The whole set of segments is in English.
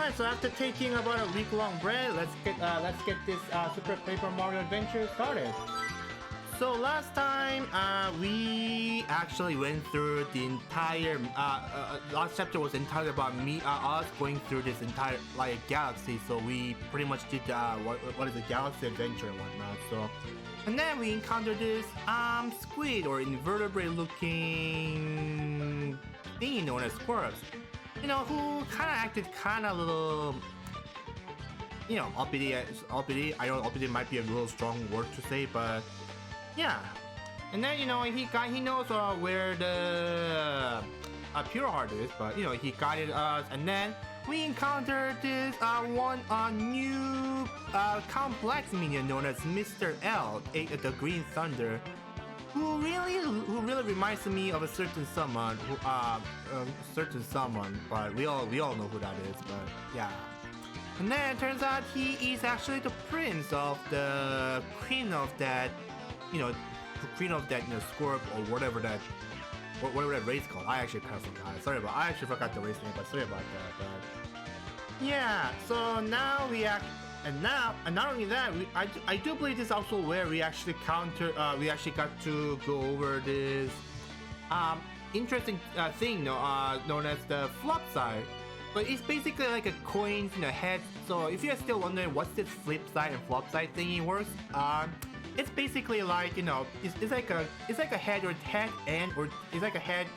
Alright, so after taking about a week-long break, let's get this Super Paper Mario Adventure started. So last time, we actually went through the entire, last chapter was entirely about us going through this entire, like, galaxy, so we pretty much did, what is a galaxy adventure and whatnot, so. And then we encountered this, squid or invertebrate looking thing known as squirrels. You know, who kinda acted kinda little, you know, uppity, I know uppity might be a little strong word to say, but yeah. And then, you know, he knows where the Pure Heart is, but, you know, he guided us, and then we encountered this new complex minion known as Mr. L, the Green Thunder, who really reminds me of a certain someone, but we all know who that is, but yeah. And then it turns out he is actually the prince of the queen of that, you know, scorp or whatever that race called. I actually kind of forgot. I actually forgot the race name, but sorry about that. But yeah, so now and not only that, I do believe this is also where we actually got to go over this interesting thing known as the flop side. But it's basically like a coin in a head. So if you're still wondering what's this flip side and flop side thingy works, it's basically like, you know, it's like a head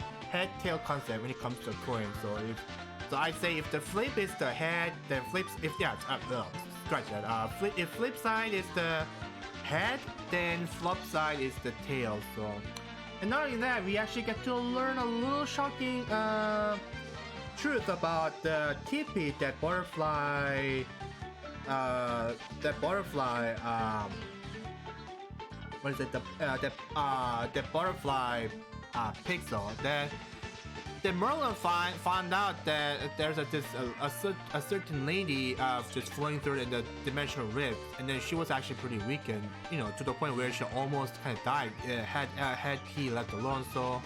tail concept when it comes to a coin. So I say if the flip is the head, then if flip side is the head, then flop side is the tail. So, and not only that, we actually get to learn a little shocking truth about the tipi, that butterfly, what is it? The butterfly pixel. Then Merlin found out that there's a certain lady just flowing through the dimensional rift, and then she was actually pretty weakened, you know, to the point where she almost kind of died. Had P left alone, so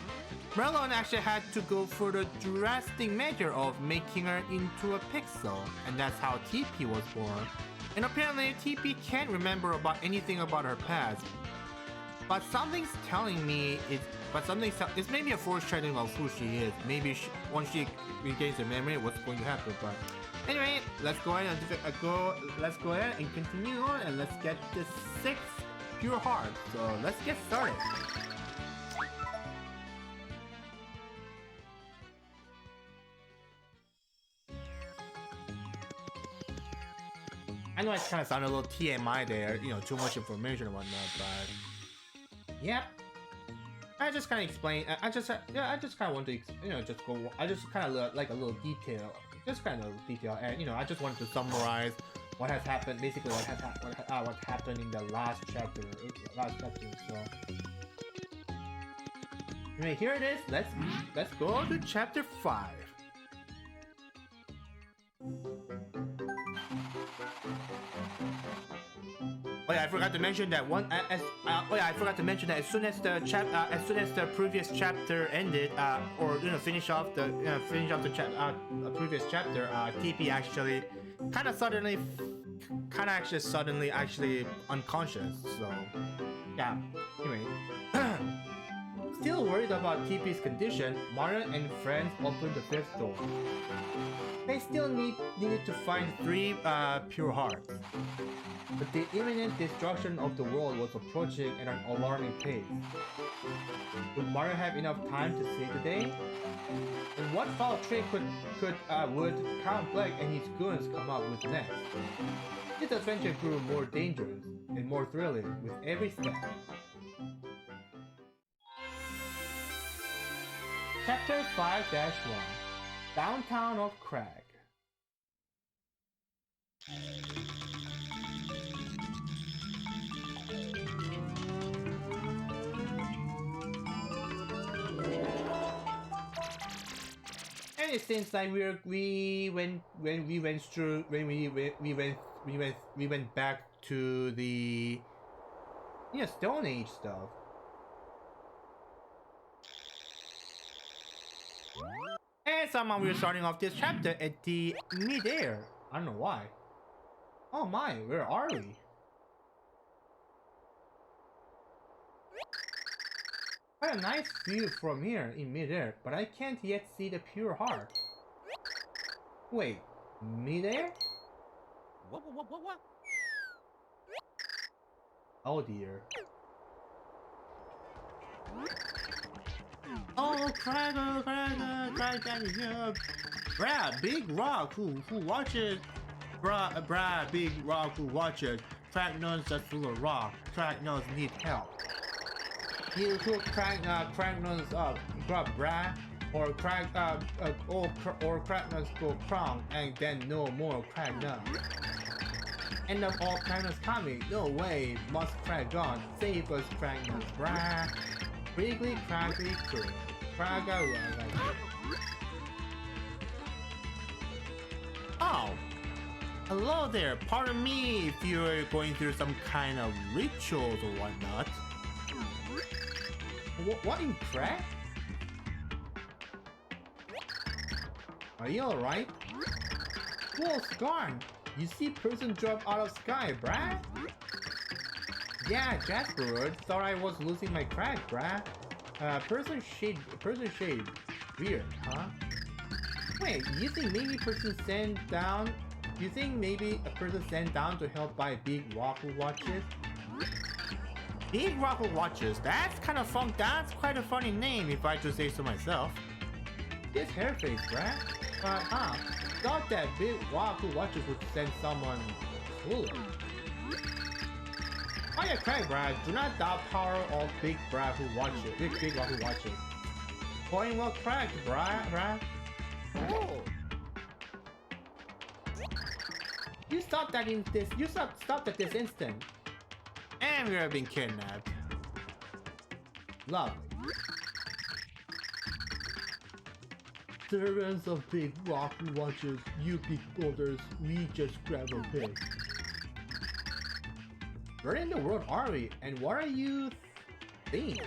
Merlin actually had to go for the drastic measure of making her into a pixel, and that's how TP was born. And apparently TP can't remember about anything about her past. But something's telling me it's maybe a foreshadowing of who she is. Maybe once she regains her memory, what's going to happen. But anyway, let's go ahead and continue on, and let's get the 6th Pure Heart. So let's get started. I know it kind of sounded a little TMI there, you know, too much information and whatnot, but yeah. I just kind of explain. I just kind of want to, you know, just go. I just kind of like a little detail, and you know, I just wanted to summarize what has happened, basically what happened in the last chapter. So anyway, here it is. Let's go to chapter 5. Oh yeah, I forgot to mention that as soon as the previous chapter ended, or you know, finish off the previous chapter, TP actually kind of suddenly unconscious. So yeah. Anyway, still worried about TP's condition, Mario and friends opened the 5th door. They still needed to find 3 pure hearts. But the imminent destruction of the world was approaching at an alarming pace. Would Mario have enough time to save the day? And what foul trick would Count Black and his goons come up with next? This adventure grew more dangerous and more thrilling with every step. Chapter 5-1 Downtown of Crag. And it seems like we went back to the, you know, Stone Age stuff. And And somehow we're starting off this chapter at the mid-air. I don't know why. Oh my, where are we? Quite a nice view from here in mid-air, but I can't yet see the pure heart. Wait, mid-air? What? Oh dear. Oh, Cragger, yeah. Brad, Big Rock, who watches? Brad, Big Rock, who watches? Crack nose that's full of rock. Crack nose need help. You who crack nose up, grab Brad, or crack or crack nose go crown, and then no more crack nose. End of all crack nose coming. No way, must crack on. Save us, crack nose, Brad. Wriggly, crackly, crew. Oh, hello there. Pardon me if you're going through some kind of rituals or whatnot. What in crack? Are you alright? Whoa, Scarn! You see person drop out of sky, bruh? Yeah, Jasper, thought I was losing my crack, bruh. Person shade. Weird, huh? Wait, you think maybe person sent down? You think maybe a person sent down to help buy Big Waffle watches? Big Waffle watches, that's kind of fun. That's quite a funny name if I do say so myself. This hair face, bruh. But thought that Big Waffle watches would send someone cooler. Oh yeah, correct, Brad. Do not doubt power of Big Brad who watches. Big Rock who watches. Point well correct, Brad. Oh. You stopped at this. You stopped at this instant. And we are being kidnapped. Lovely. Servants of Big Rock who watches. You big boulders. We just grab a pig. Where in the world are we, and what are you think?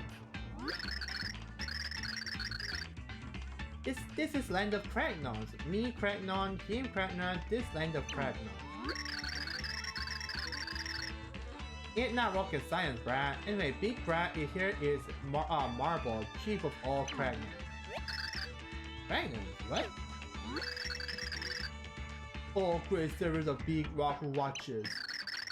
This is land of Cragnons. Me Cragnon, him Cragnon, this land of Cragnon. It's not rocket science, Brad. Anyway, Big Brad here is Marble, chief of all Cragnons. Cragnons, what? Oh, great servers of Big Rock who watches.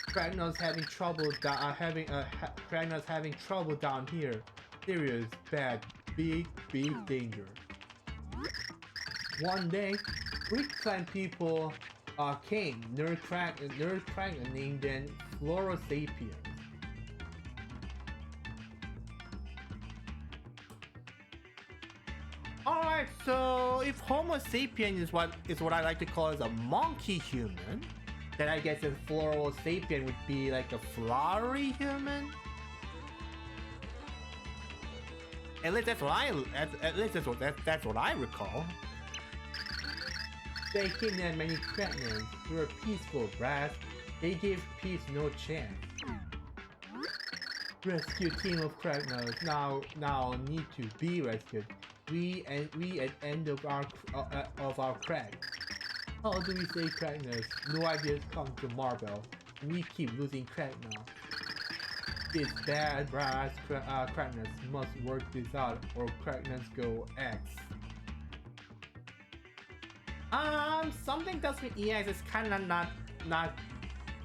Cragnon's having trouble Cragnon's having trouble down here. Serious, bad, big danger. One day, Greek clan people came. Nerd Cragnon named them Florosapiens. Alright, so if Homo sapien is what I like to call as a monkey human, then I guess a floral sapien would be like a flowery human. At least that's what I recall. They kidnapped many Cretans who were peaceful, brats. They gave peace no chance. Rescue team of Cretans now need to be rescued. We at end of our crack. How do we say Cragness? No ideas come to Marble. We keep losing crack now. This bad brass Cragness must work this out or Cragness go X. Something tells me EX is kinda not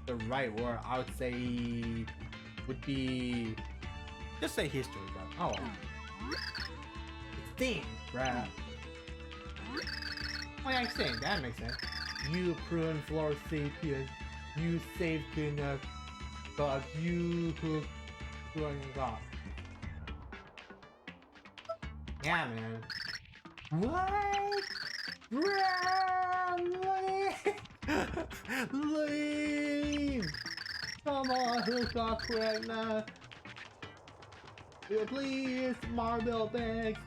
the right word. I would say would be just say history, but oh. It's themed, bruh. Oh yeah, I'm saying that makes sense. You prune floor sapien, you saved enough, but you who growing up. Yeah, man. What? Lame! Come on, hook up right now. Please, Marble bags.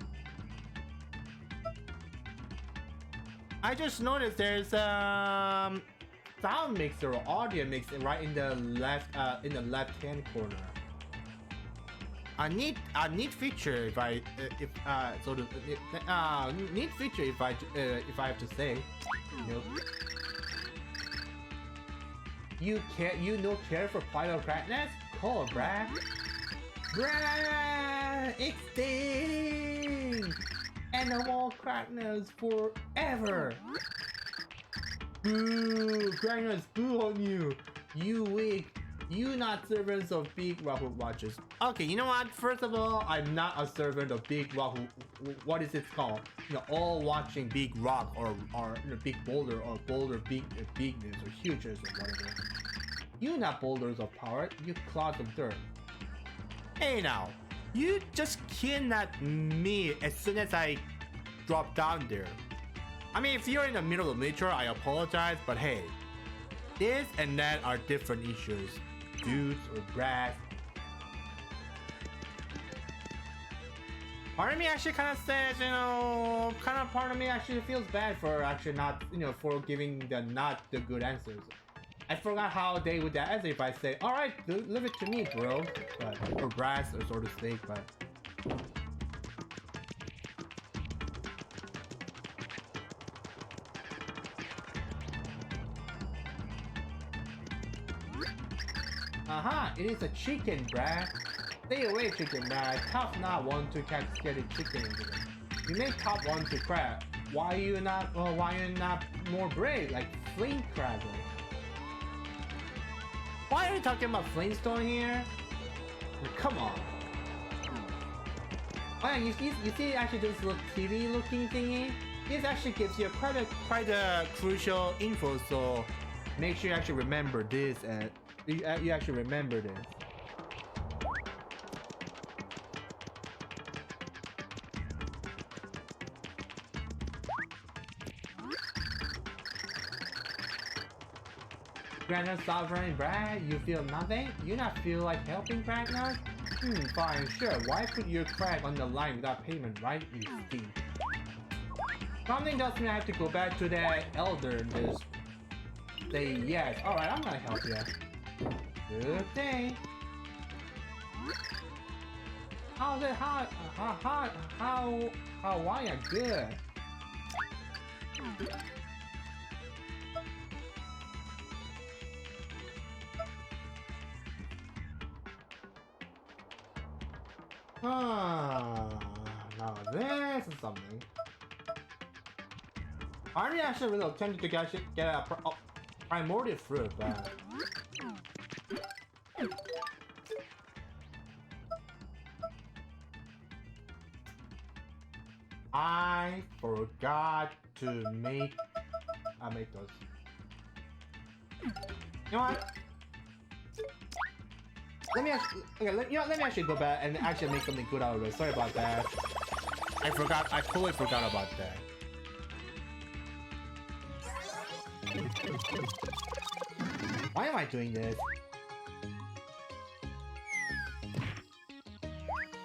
I just noticed there's sound mixer or audio mixer right in the left hand corner. a neat feature if I sort of neat feature if I have to say, you know. You no care for Plito Crackness? Cool, bruh. Bruh, extinct! Animal Crackness forever! Boo! Crackness, boo on you! You weak! You not servants of Big Rock Watchers. Okay, you know what? First of all, I'm not a servant of Big Rock. What is it called? You know, all watching Big Rock or you know, Big Boulder or Boulder bigness or hugeness or whatever. You not boulders of power. You clods of dirt. Hey now, you just kidnapped me as soon as I drop down there. I mean, if you're in the middle of nature, I apologize, but hey, this and that are different issues. Dudes or brats. Part of me actually kind of says, you know, part of me actually feels bad for actually not, you know, for giving not the good answers. I forgot how they would answer if I say, alright, leave it to me, bro. But, or brats, or sort of steak, but. Aha, it is a chicken, bruh. Stay away, chicken, bruh. Top not want to catch scared chicken. You make top want to crab. Why you not more brave, like flame crab? Why are you talking about Flintstone here? Like, come on. Oh yeah, you see actually this little TV looking thingy? This actually gives you quite a crucial info, so make sure you actually remember this and you actually remember this. Granite Sovereign Brad, you feel nothing? You not feel like helping Granite? Fine, sure. Why put your crack on the line without payment, right, you thief? Something tells me I have to go back to that elder and just say yes. Alright, I'm gonna help you. Good thing. How's it? How are you? Good. Now this is something. Aren't you actually really tempted to get a primordial fruit, but I forgot to make those. You know what? Let me actually go back and actually make something good out of it. Sorry about that. I totally forgot about that. Why am I doing this?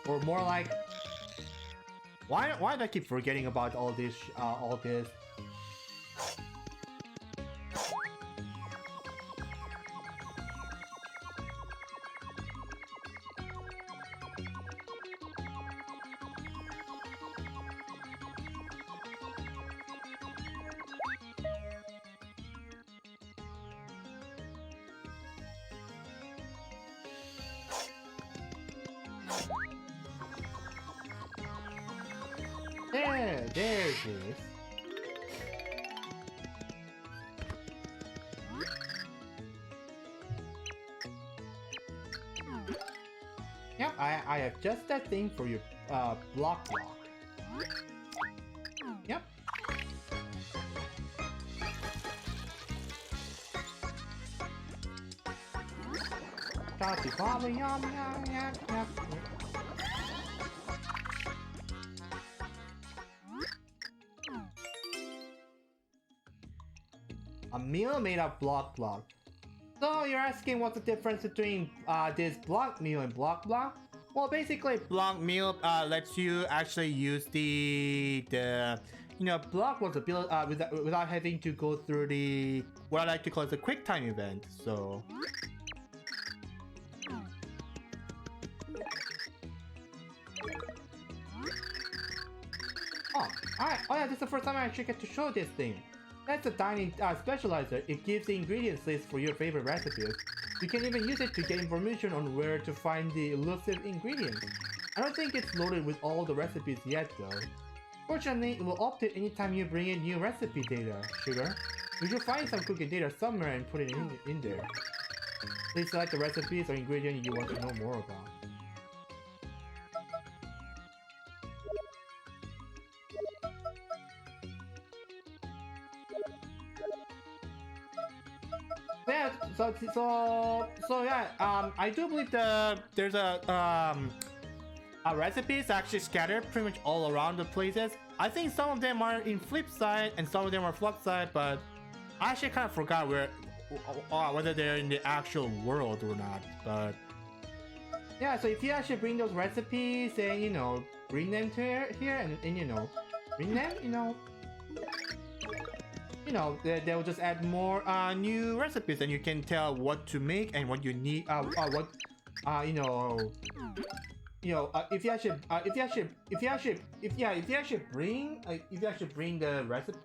Or more like, why do I keep forgetting about all this? There it is. Yep, I have just that thing for your block. Yep. Coffee, coffee, yum, yum, yum, yum. A meal made of block. So you're asking what's the difference between this block meal and block? Well, basically block meal lets you actually use the block was built without having to go through the what I like to call the quick time event. So Oh, alright. Oh yeah, this is the first time I actually get to show this thing. That's a dining specializer. It gives the ingredients list for your favorite recipes. You can even use it to get information on where to find the elusive ingredients. I don't think it's loaded with all the recipes yet though. Fortunately, it will update anytime you bring in new recipe data, Sugar. You should find some cooking data somewhere and put it in there. Please select the recipes or ingredients you want to know more about. Yeah, so yeah, I do believe there's recipes actually scattered pretty much all around the places. I think some of them are in flip side and some of them are flip side, but I actually kind of forgot whether they're in the actual world or not. But yeah, so if you actually bring those recipes and you know bring them to here and you know bring them, they'll just add more new recipes and you can tell what to make and what you need if you actually bring the recipe,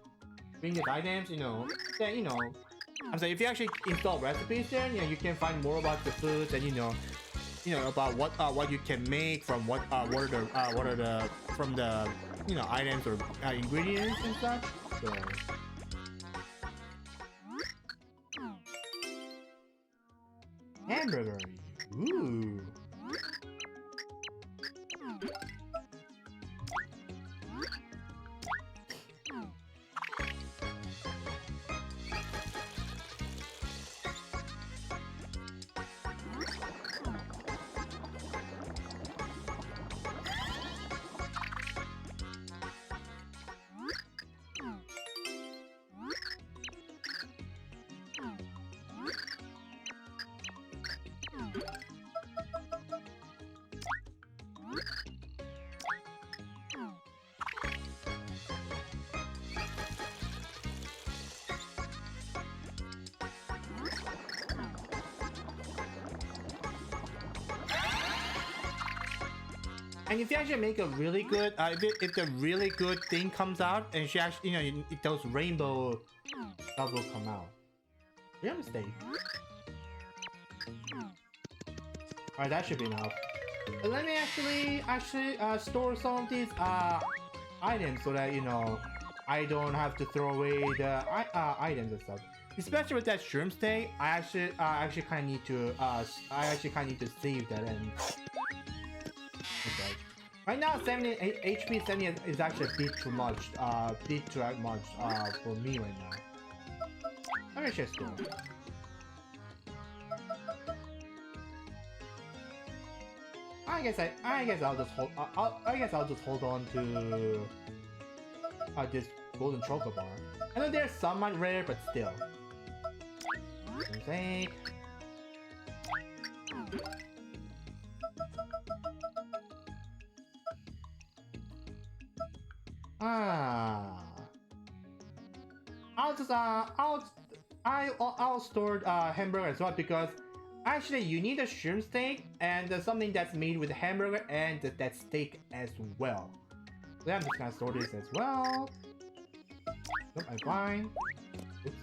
bring the items, then I'm saying if you actually install recipes there, you can find more about the foods and about what you can make from what are the from the items or ingredients and such. So hamburger. Ooh. And if you actually make a really good, if the really good thing comes out, and she actually, those rainbow stuff will come out. Real mistake. Alright, that should be enough. But let me actually store some of these items so that I don't have to throw away the items and stuff. Especially with that shroom steak, I actually kind of need to save that and. Okay. Right now, 70 HP 70 is actually a bit too much. For me right now. Let me just go. I guess I'll just hold on to this golden choco bar. I know there's somewhat rare, but still. Sake. I'll store hamburger as well because actually you need a shrimp steak and something that's made with hamburger and that steak as well. So I'm just gonna store this as well. Nope, I'm fine. Oops.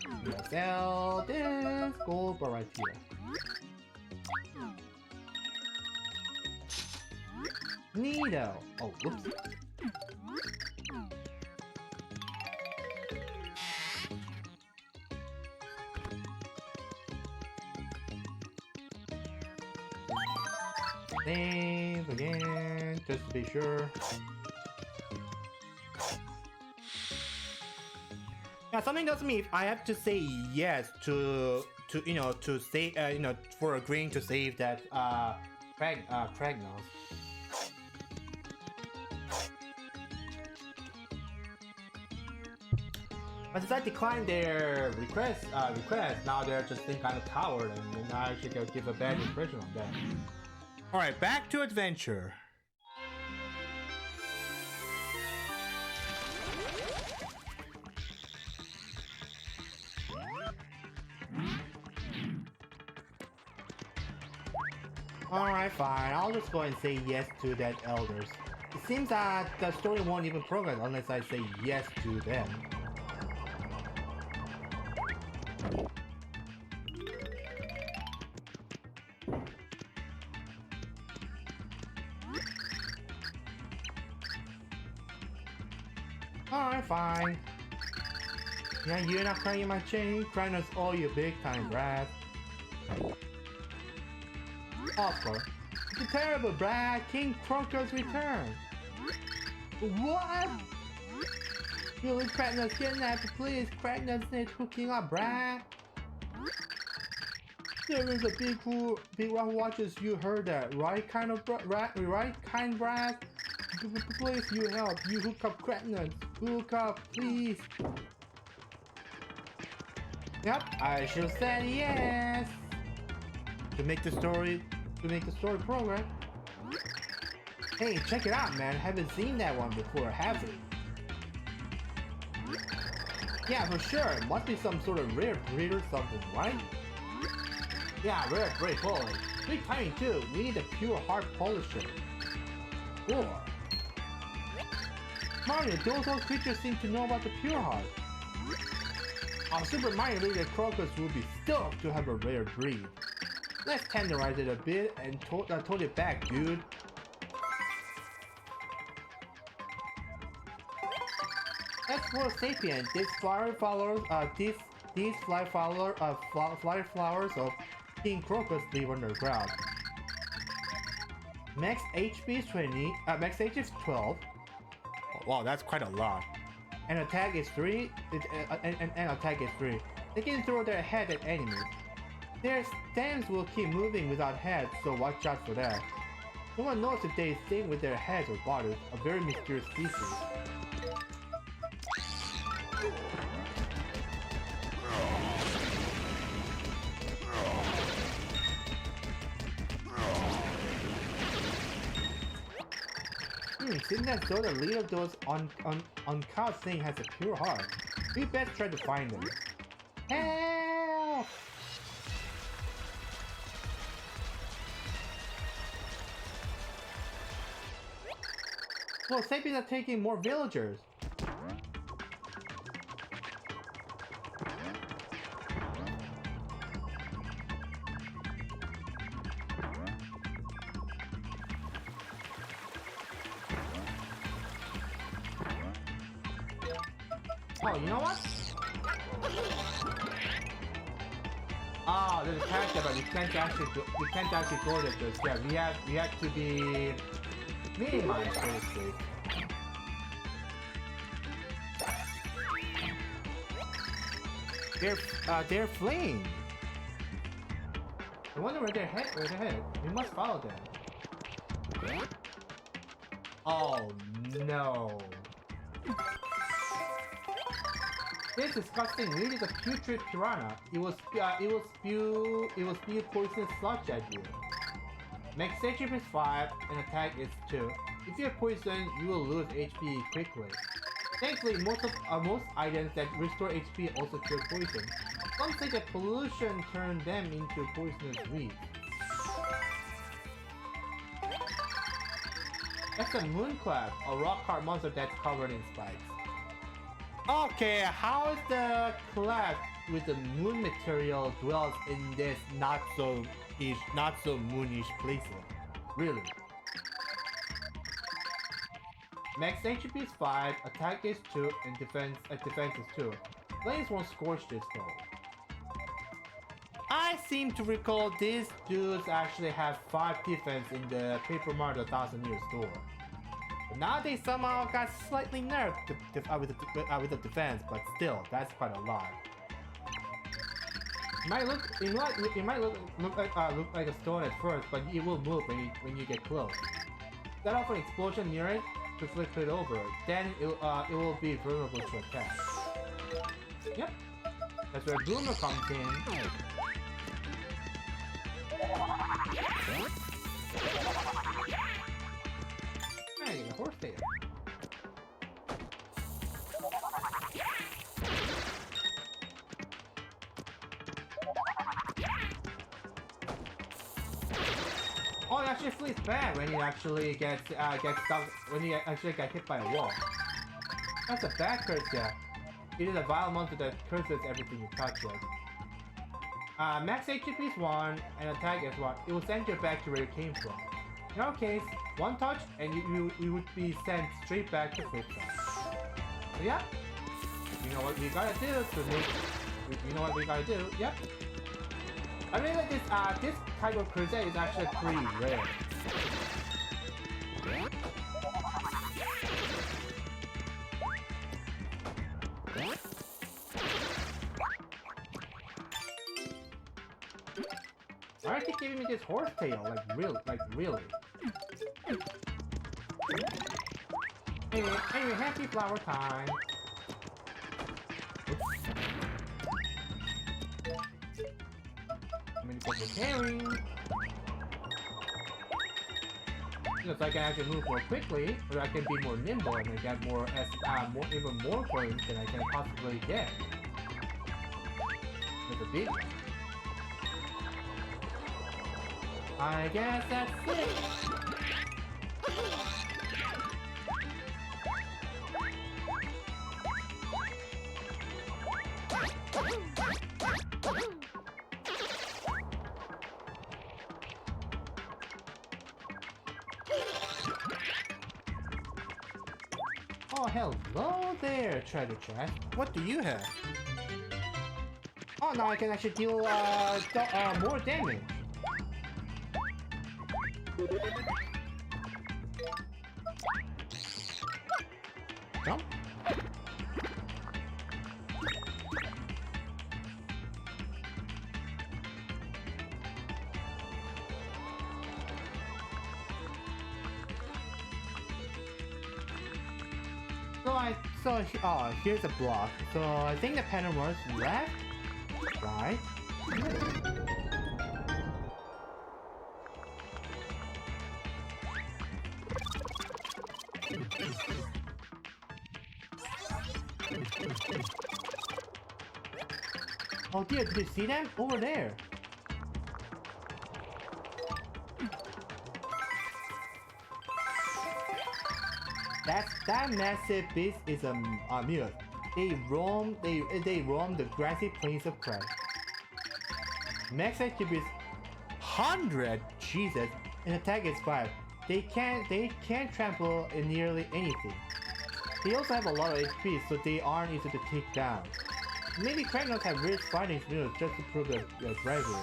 I'm gonna sell this gold bar right here. Neato. Oh, whoops. Save again, just to be sure. Now, something tells me if I have to say yes to save, for agreeing to save that Kragnos. But since I declined their request, now they're just being kind of coward, and I actually gonna give a bad impression on them. All right, back to adventure. All right, fine. I'll just go and say yes to that elders. It seems that the story won't even progress unless I say yes to them. Alright, fine. Yeah, you're not crying my chain, crying us all you big time brat. Of course. The terrible brat, King Crocus return. What? You leave Cracknuts kidnapped, please. Cracknuts needs hooking up, brat. There is a big one who watches. You heard that, right? Right kind brat. Please, you help. You hook up Cracknuts. Hook up, please. Yep, I shall say yes. To make the story progress. Hey, check it out, man. Haven't seen that one before, have you? Yeah, for sure. Must be some sort of rare breed or something, right? Yeah, rare breed, holy. Big tiny too. We need a pure heart polisher. Or Mario, those old creatures seem to know about the pure heart. Our Super Mario related Crocus will be stoked to have a rare breed. Let's tenderize it a bit and tote it back, dude. As for Sapien, these fly flowers of King Crocus live underground. Max HP is 20. Max HP is 12. Oh, wow, that's quite a lot. And attack is 3. And attack is 3. They can throw their head at enemies. Their stems will keep moving without heads, so watch out for that. No one knows if they sing with their heads or bodies, a very mysterious species. Seems as though the leader of those uncaught thing has a pure heart. We best try to find them. Help! Well, Sapiens are taking more villagers. Oh, you know what? Oh, there's a character, but we can't actually go there just yet. We have to be minimized, so to speak. They're fleeing. I wonder where they're headed. We must follow them. Oh no. This disgusting weed is a putrid piranha. It will spew poisonous sludge at you. Max HP is 5 and attack is 2. If you're poisoned, you will lose HP quickly. Thankfully, most items that restore HP also cure poison. Some say that pollution turned them into poisonous weeds. That's a moonclap, a rock hard monster that's covered in spikes. Okay, how is the class with the moon material dwells in this not so moonish places? Really? Max HP is 5, attack is 2, and defense is 2. Flames won't scorch this though. I seem to recall these dudes actually have 5 defense in the Paper Mario 1000 Year store. But now they somehow got slightly nerfed with the defense, but still, that's quite a lot. It might look like a stone at first, but it will move when you get close. Set off an explosion near it to flip it over. Then it will be vulnerable to attack. Yep, that's where Boomer comes in. Hey, a horse tail. Oh, actually feels bad when you actually get stuck when you actually get hit by a wall. That's a bad curse, yeah. It is a vile monster that curses everything you touch with. Max HP is 1 and attack is 1. It will send you back to where you came from. In our case, one touch and you would be sent straight back to flip side. So yeah, you know what we gotta do to make. You know what we gotta do? Yep. I mean that this type of crusade is actually pretty rare. Why are you giving me this horse tail? Like really? Anyway, happy flower time. Oops. I'm gonna go for carrying. So I can actually move more quickly, or I can be more nimble and I get even more coins than I can possibly get. With a big one. I guess that's it. Oh, hello there, treasure chest. What do you have? Oh, now I can actually deal more damage. Jump. So here's a block. So I think the pattern was left, right, middle. Oh dear, did you see them? Over there. That massive beast is a mule. They roam the grassy plains of Crash. Max HP is 100, Jesus, and attack is 5. They can't trample in nearly anything. They also have a lot of HP, so they aren't easy to take down. Maybe Kragnos have risked fighting mules just to prove their bravery.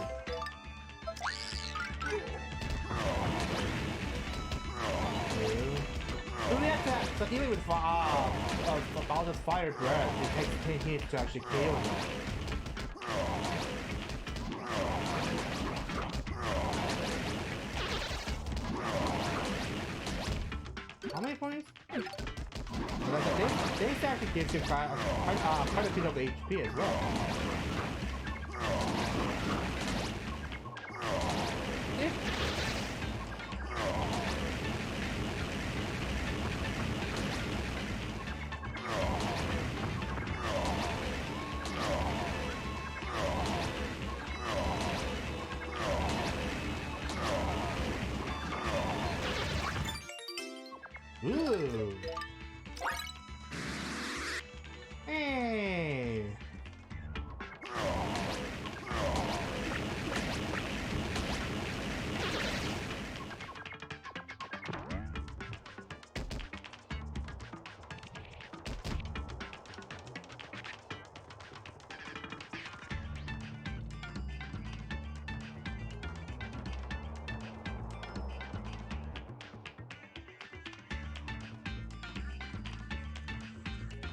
So even with all the fire breath, it takes 10 hits to actually KO him. How many points? This actually gives you quite a bit of HP as well. Ooh. Hey.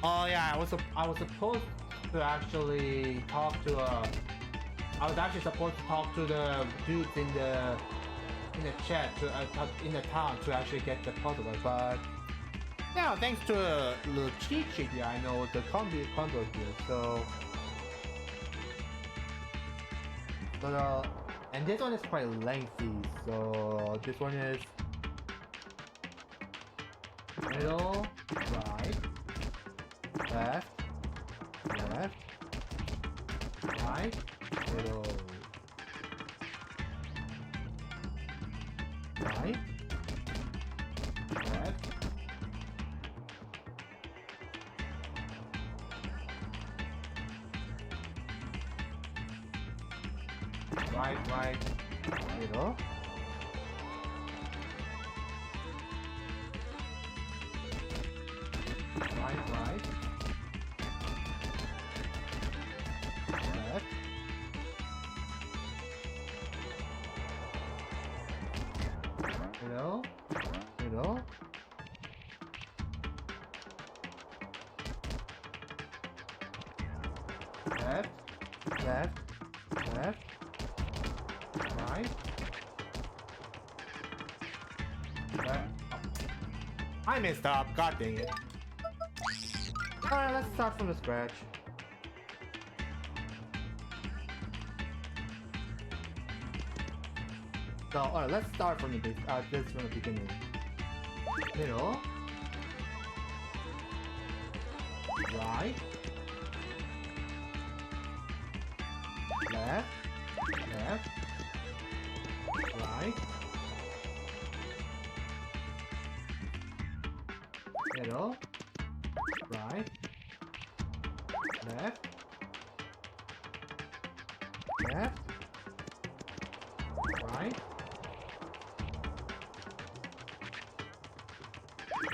Oh yeah, I was supposed to actually talk to I was actually supposed to talk to the dudes in the chat in the town to actually get the puzzle, but yeah, thanks to a little cheat sheet, yeah, I know the combo here, so but and this one is quite lengthy, so this one is middle, right, left, right, middle, right, Right, right. Middle. Right, right. Left. Middle. Middle. Left. Left. Left. Right. Left. I messed up. God dang it. Alright, let's start from the scratch. So, alright, let's start from the this from the beginning. Middle. Right. Left. Left. Right. Middle. Right. Left. Left. Right.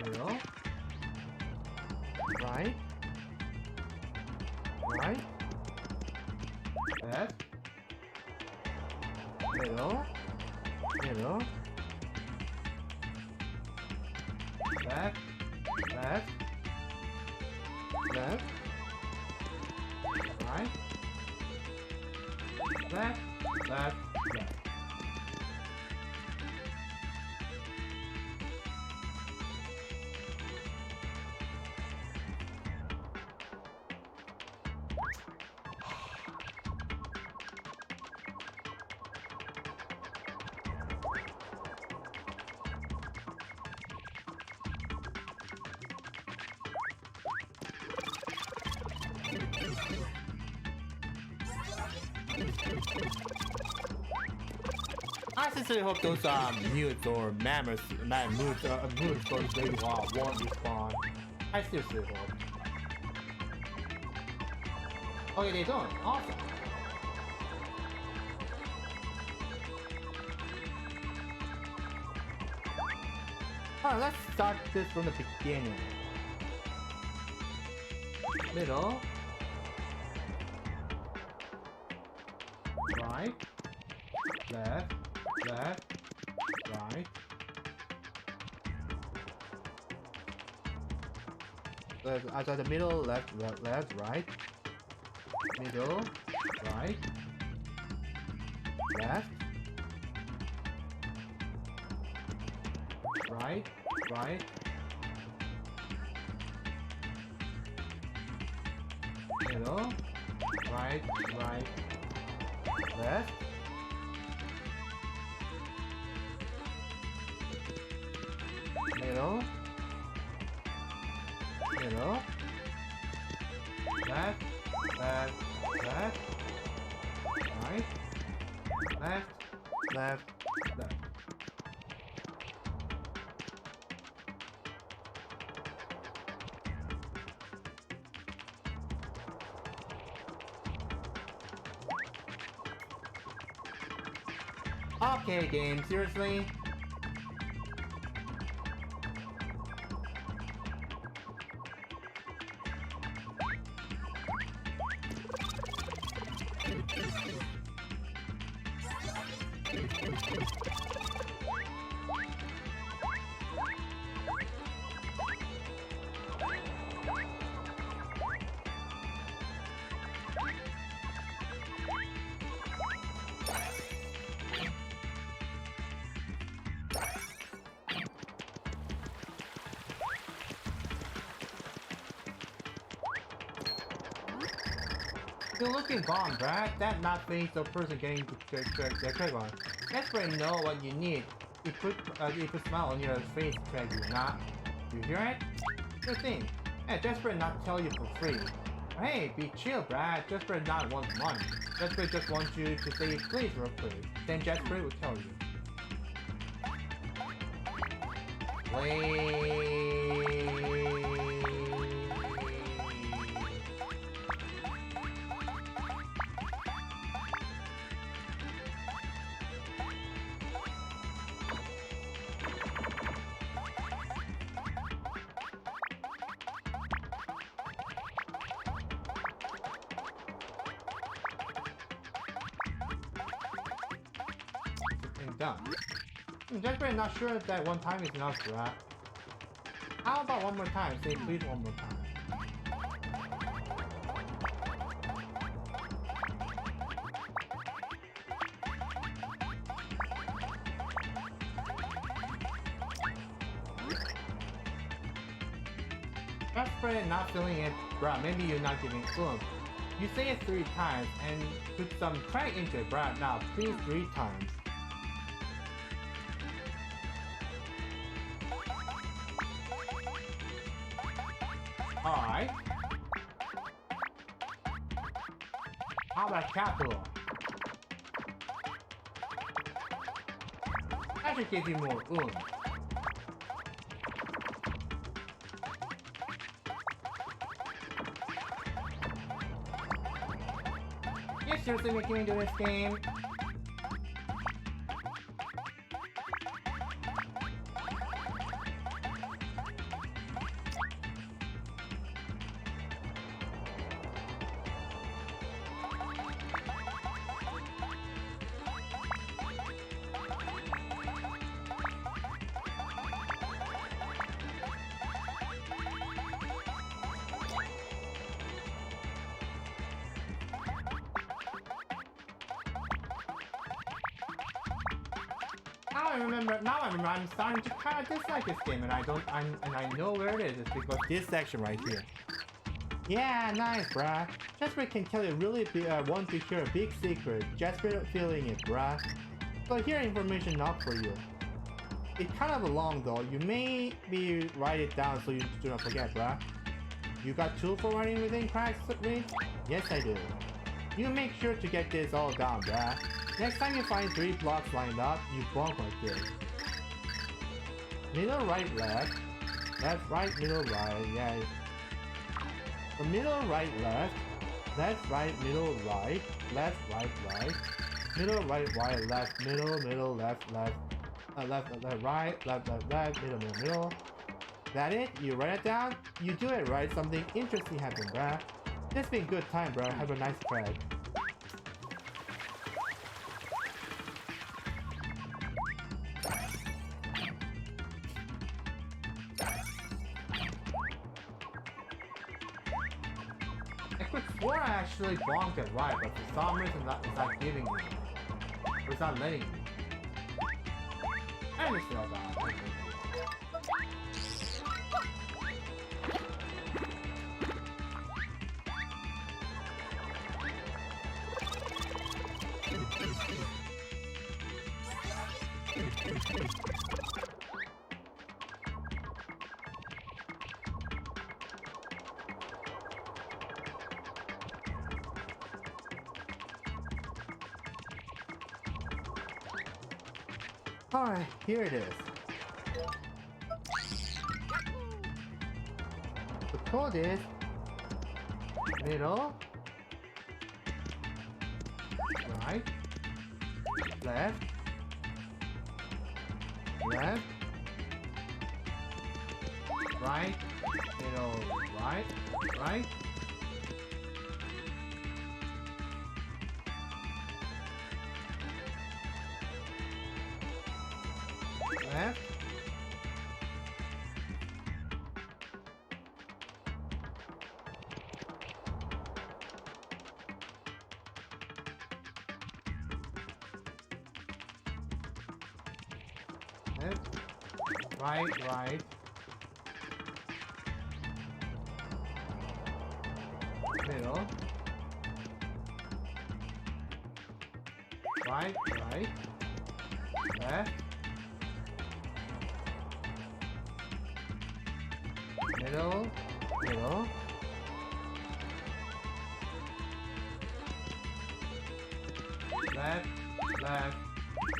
Middle. Right. Right. Left. Middle. Middle. Left. Left. Left. Right. Left. Left. Left. I sincerely hope those mutes or mammoths those they won't respawn. I seriously hope. Okay, they don't. Awesome. Alright, let's start this from the beginning. Middle. Right. Left. Left. Right. So the middle, left, right. Middle, right. Left. Right. Right. Middle. Right. Right. Left. Middle. Middle. Left. Left. Left. Right. Left. Left. Left. Okay, game, seriously? You're looking bomb, Brad. That not being the person getting the trick on. Desperate know what you need. You put smile on your face, Craig. You not. You hear it? Good thing. Hey, Desperate not tell you for free. Hey, be chill, Brad. Desperate not want money. Desperate just wants you to say please real quick. Then Desperate will tell you. done. Just really not sure that one time is enough, right? How about one more time? Say please one more time. Just really not feeling it, bruh. Maybe you're not giving oomph. You say it 3 times and put some crank into it, bruh. Now, please 3 times. Alright. How about capital? That should give you more oomph. You seriously making me do this game? Now I remember, I'm starting to kind of dislike this game, and I know where it is. It's because this section right here. Yeah, nice, bruh. Jasper can tell you really want to hear a big secret. Jasper feeling it, bruh. So here information not for you. It's kind of long though. You may be write it down so you do not forget, bruh. You got tool for writing within cracks, read? Yes, I do. You make sure to get this all down, bruh. Next time you find 3 blocks lined up, you bump like this. Middle, right, left. Left, right, middle, right. Yeah. The middle, right, left. Left, right, middle, right. Left, right, right. Middle, right, right, left, middle, left, left. Left, right, left, middle. That it? You write it down? You do it right, something interesting happened, bruh. This been good time, bruh. Have a nice track. Or I actually bonked it right, but for some reason it's not giving me. Or it's not letting me. I understand that. Alright, here it is. The code is middle, right, left, left, right, middle, right, right. Left. Left. Right, right. Middle. Right, right. Left. Middle, middle. Left, left,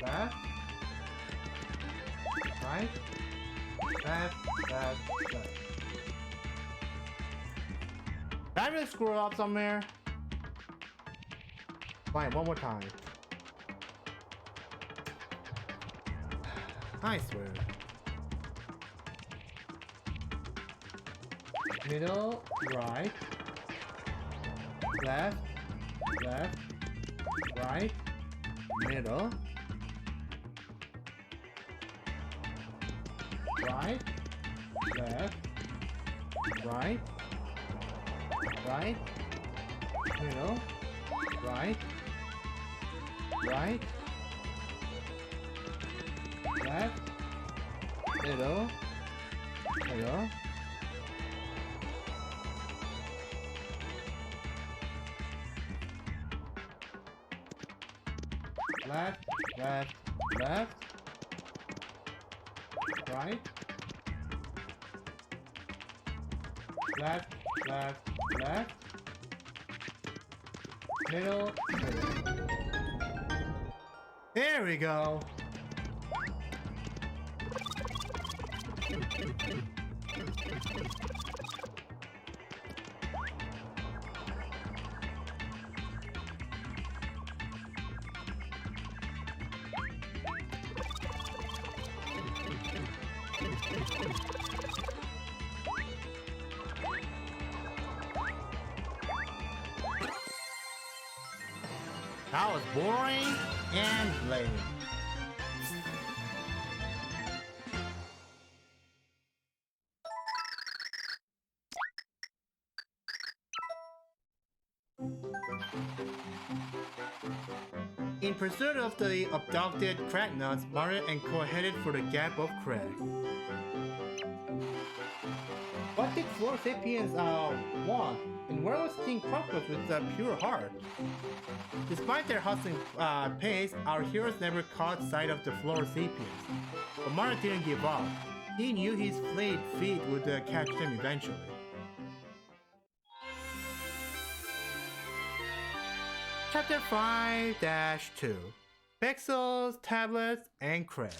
left. Right. Left, left, left. Did I really screw up somewhere? Fine, one more time. I swear. Middle, right, left, left, right, middle, right, left, right, right, middle, right, right, left, middle, middle, left, left, left, right, left, left, left, middle, middle. There we go. That was boring and lame. In pursuit of the abducted Cracknuts, Mario and Co headed for the Gap of Crack. What did Floor Sapiens want? And where was King Crocus with a pure heart? Despite their hustling pace, our heroes never caught sight of the Floor Sapiens. But Mario didn't give up. He knew his fleet feet would catch them eventually. Chapter 5-2 Pixels, Tablets, and Crack.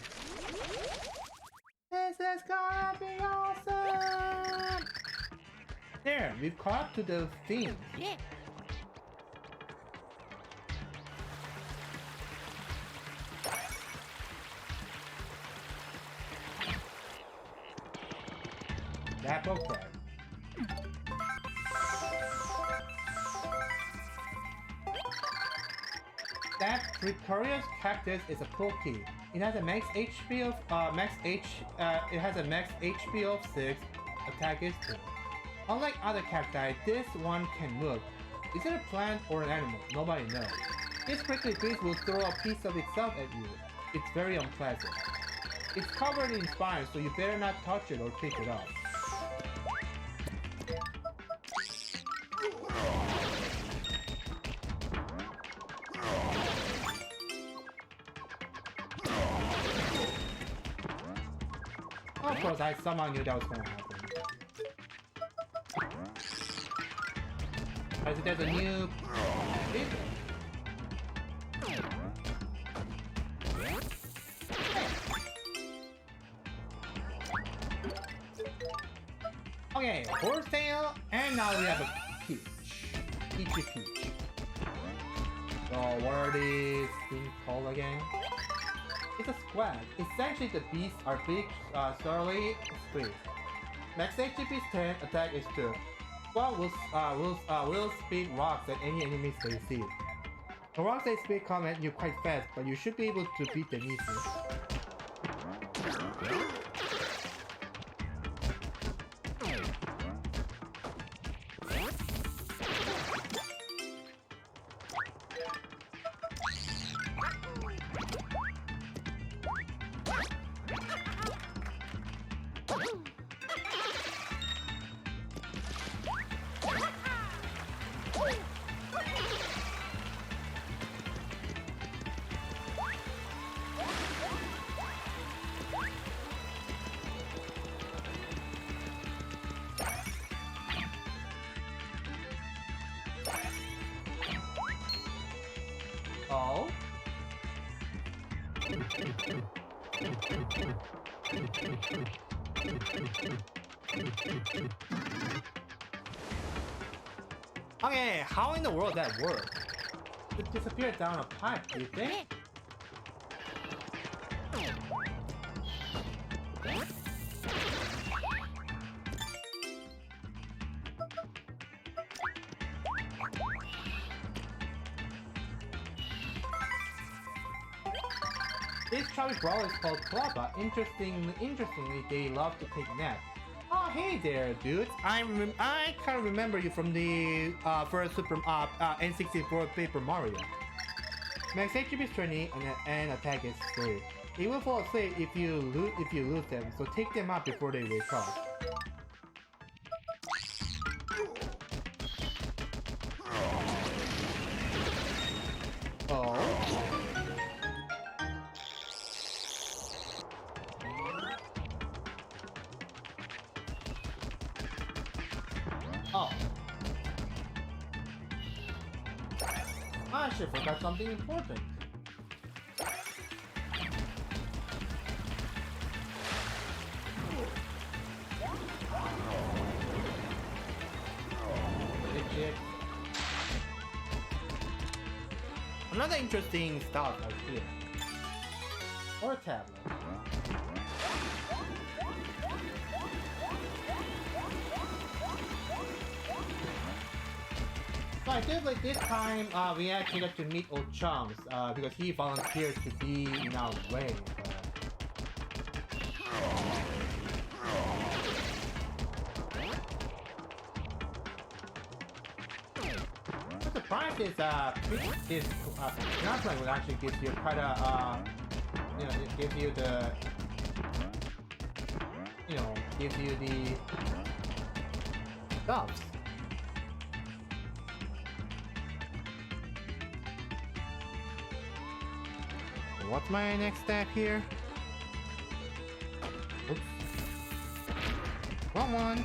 This is gonna be awesome! There, we've caught up to the theme. Yeah. That book card. That precarious cactus is a pokey. It has a max HP of it has a max HP of 6. Attack is 2. Unlike other cacti, this one can move. Is it a plant or an animal? Nobody knows. This prickly beast will throw a piece of itself at you. It's very unpleasant. It's covered in spines, so you better not touch it or pick it up. Of course, I somehow knew that was going to happen. Alright, so there's a new... Okay, horsetail, and now we have a peach. Peachy peach. So what are these things called again? It's a squad. Essentially, the beasts are big, surly squids. Max HP is 10, attack is 2. Squad will speed rocks at any enemies they see. The rocks they speed come at you quite fast, but you should be able to beat them easily. Oh? Okay, how in the world that works? It disappeared down a pipe, do you think? This chubby brawler is called Klaba. Interestingly, they love to take naps. Oh, hey there, dudes. I kind of remember you from the first N64 Paper Mario. Max HP is 20 and attack is 3. They will fall asleep if you lose them, so take them out before they wake up. Oh. Oh. I actually forgot something important. Legit. Another interesting stuff right here. Or a tablet. So I feel like this time we actually got to meet old chums because he volunteered to be in our way. I'm surprised this announcement would actually give you quite a it gives you the gives you the stuffs. What's my next step here? Oops. Wrong one.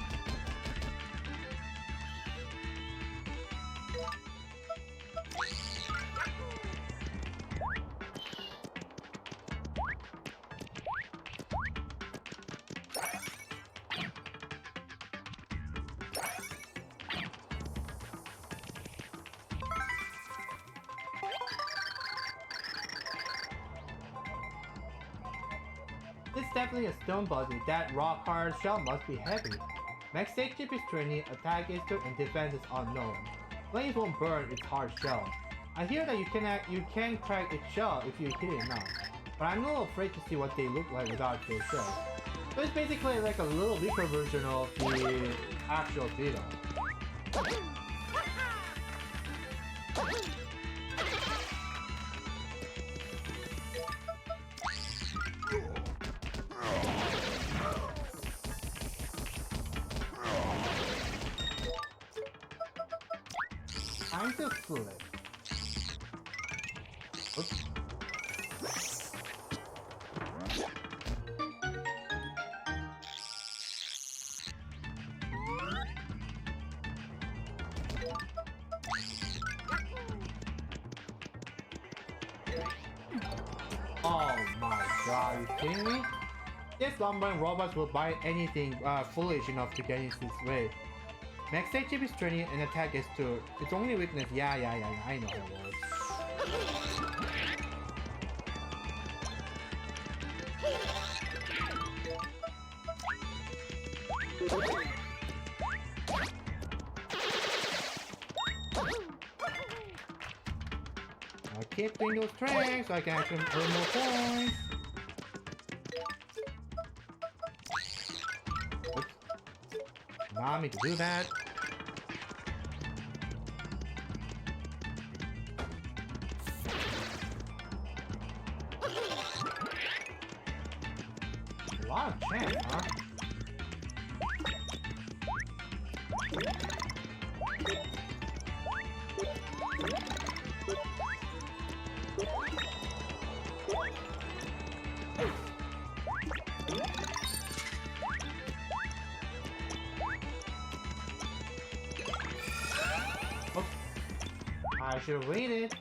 This is definitely a stone body. That rock hard shell must be heavy. Max stage chip is 20, attack is 2, and defense is unknown. Flames won't burn its hard shell. I hear that you can crack its shell if you hit it enough, but I'm a little afraid to see what they look like without their shells. So it's basically like a little weaker version of the actual Beetle. Time to flip. Oops. Oh my god, are you kidding me? These lumbering robots will buy anything foolish enough to get into its way. Max HP is 20 and attack is 2. Its only weakness, yeah, I know how it works. I'll keep doing those tricks so I can actually earn more points. Oops. Allow me to do that. A lot of chance, huh? Oops. I should have waited.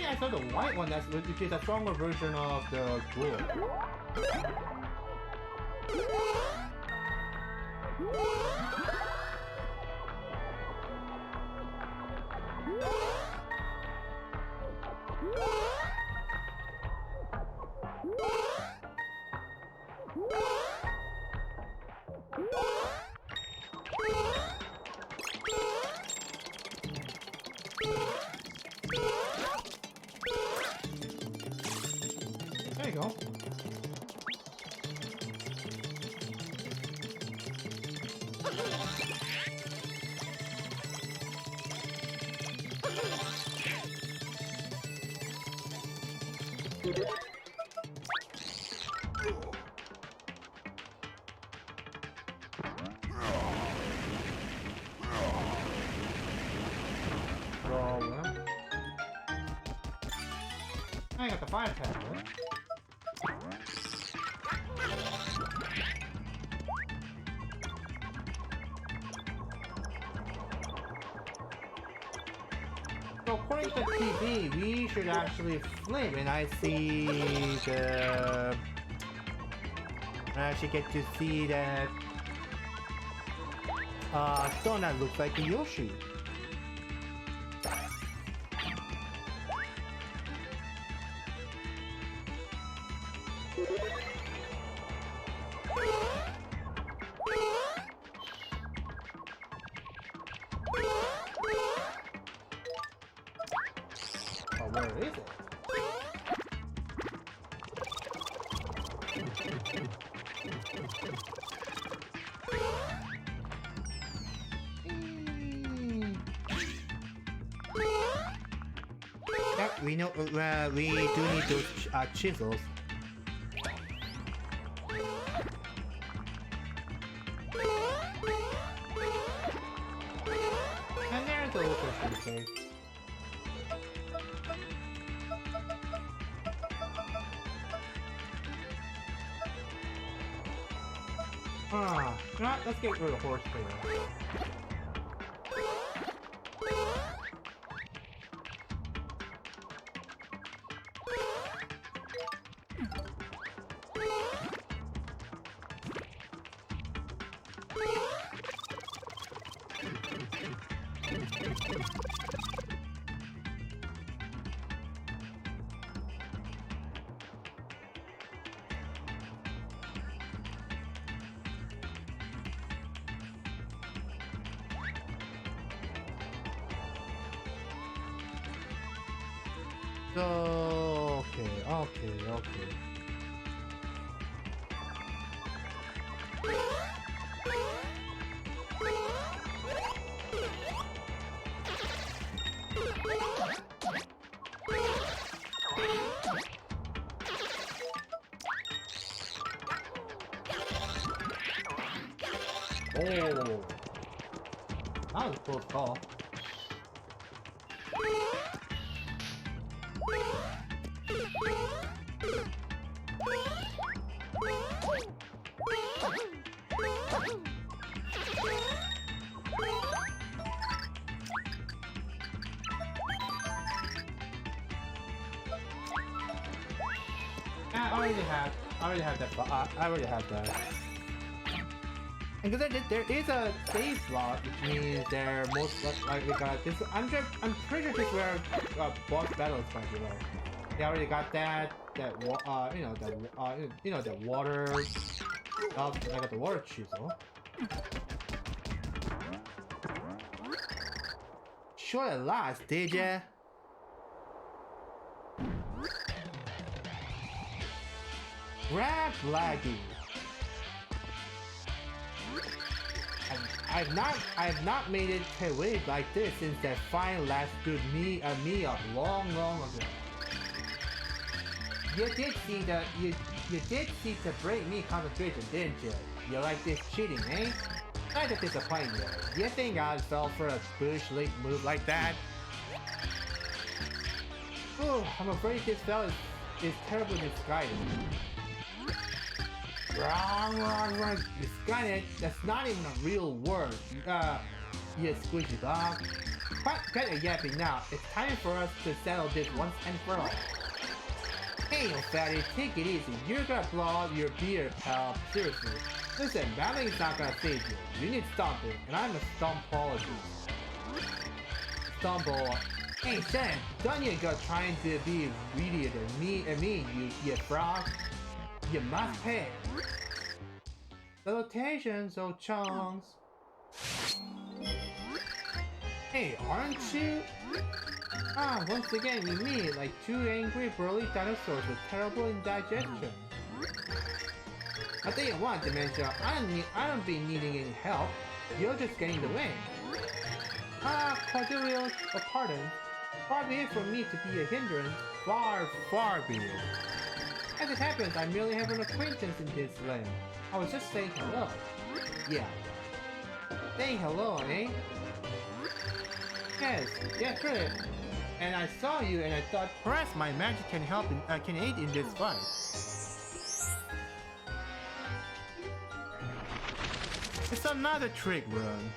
I saw the white one, which is a stronger version of the blue. There you go. I got the fire pad, right? So according to TV, we should actually flame, and I see the... I actually get to see that stone that looks like a Yoshi. Where is it? Yep, we know. We do need those chisels. And there's the location safe. You know what? Let's get rid of the horse there. So, okay. Oh, that was a close call. I already have that. And because there is a save slot, which means they're most likely got this. I'm pretty sure this is where boss battle is going to be like. They already got that the water. Oh, I got the water chisel. Sure at last, did ya? Grab laggy. I have not made it to wave like this since that fine last good me of long ago. You did see the break me concentration, didn't you? You like this cheating, eh? Kind of disappointing you. You think I fell for a bush league move like that? Ooh, I'm afraid this spell is terribly misguided. Wrong. Misguided? That's not even a real word. you squishy dog. Quite a yapping now. It's time for us to settle this once and for all. Hey, old fatty, take it easy. You're gonna blow out your beer, pal. Seriously. Listen, battling's not gonna save you. You need stomping, and I'm a stompologist. Stumble. Hey, Shen, don't you go trying to be greedier than me, you frog. You must pay. Salutations, old chunks. Hey, aren't you? Ah, once again, you meet like two angry burly dinosaurs with terrible indigestion. I tell you what, Dementia, I don't be needing any help. You're just getting in the way. Ah, Cordelia, pardon. Far be it from me to be a hindrance. Far be it. As it happens, I merely have an acquaintance in this land. I was just saying hello. Yeah. Saying hello, eh? Yes, sure. And I saw you and I thought perhaps my magic can help can aid in this fight. It's another trick run.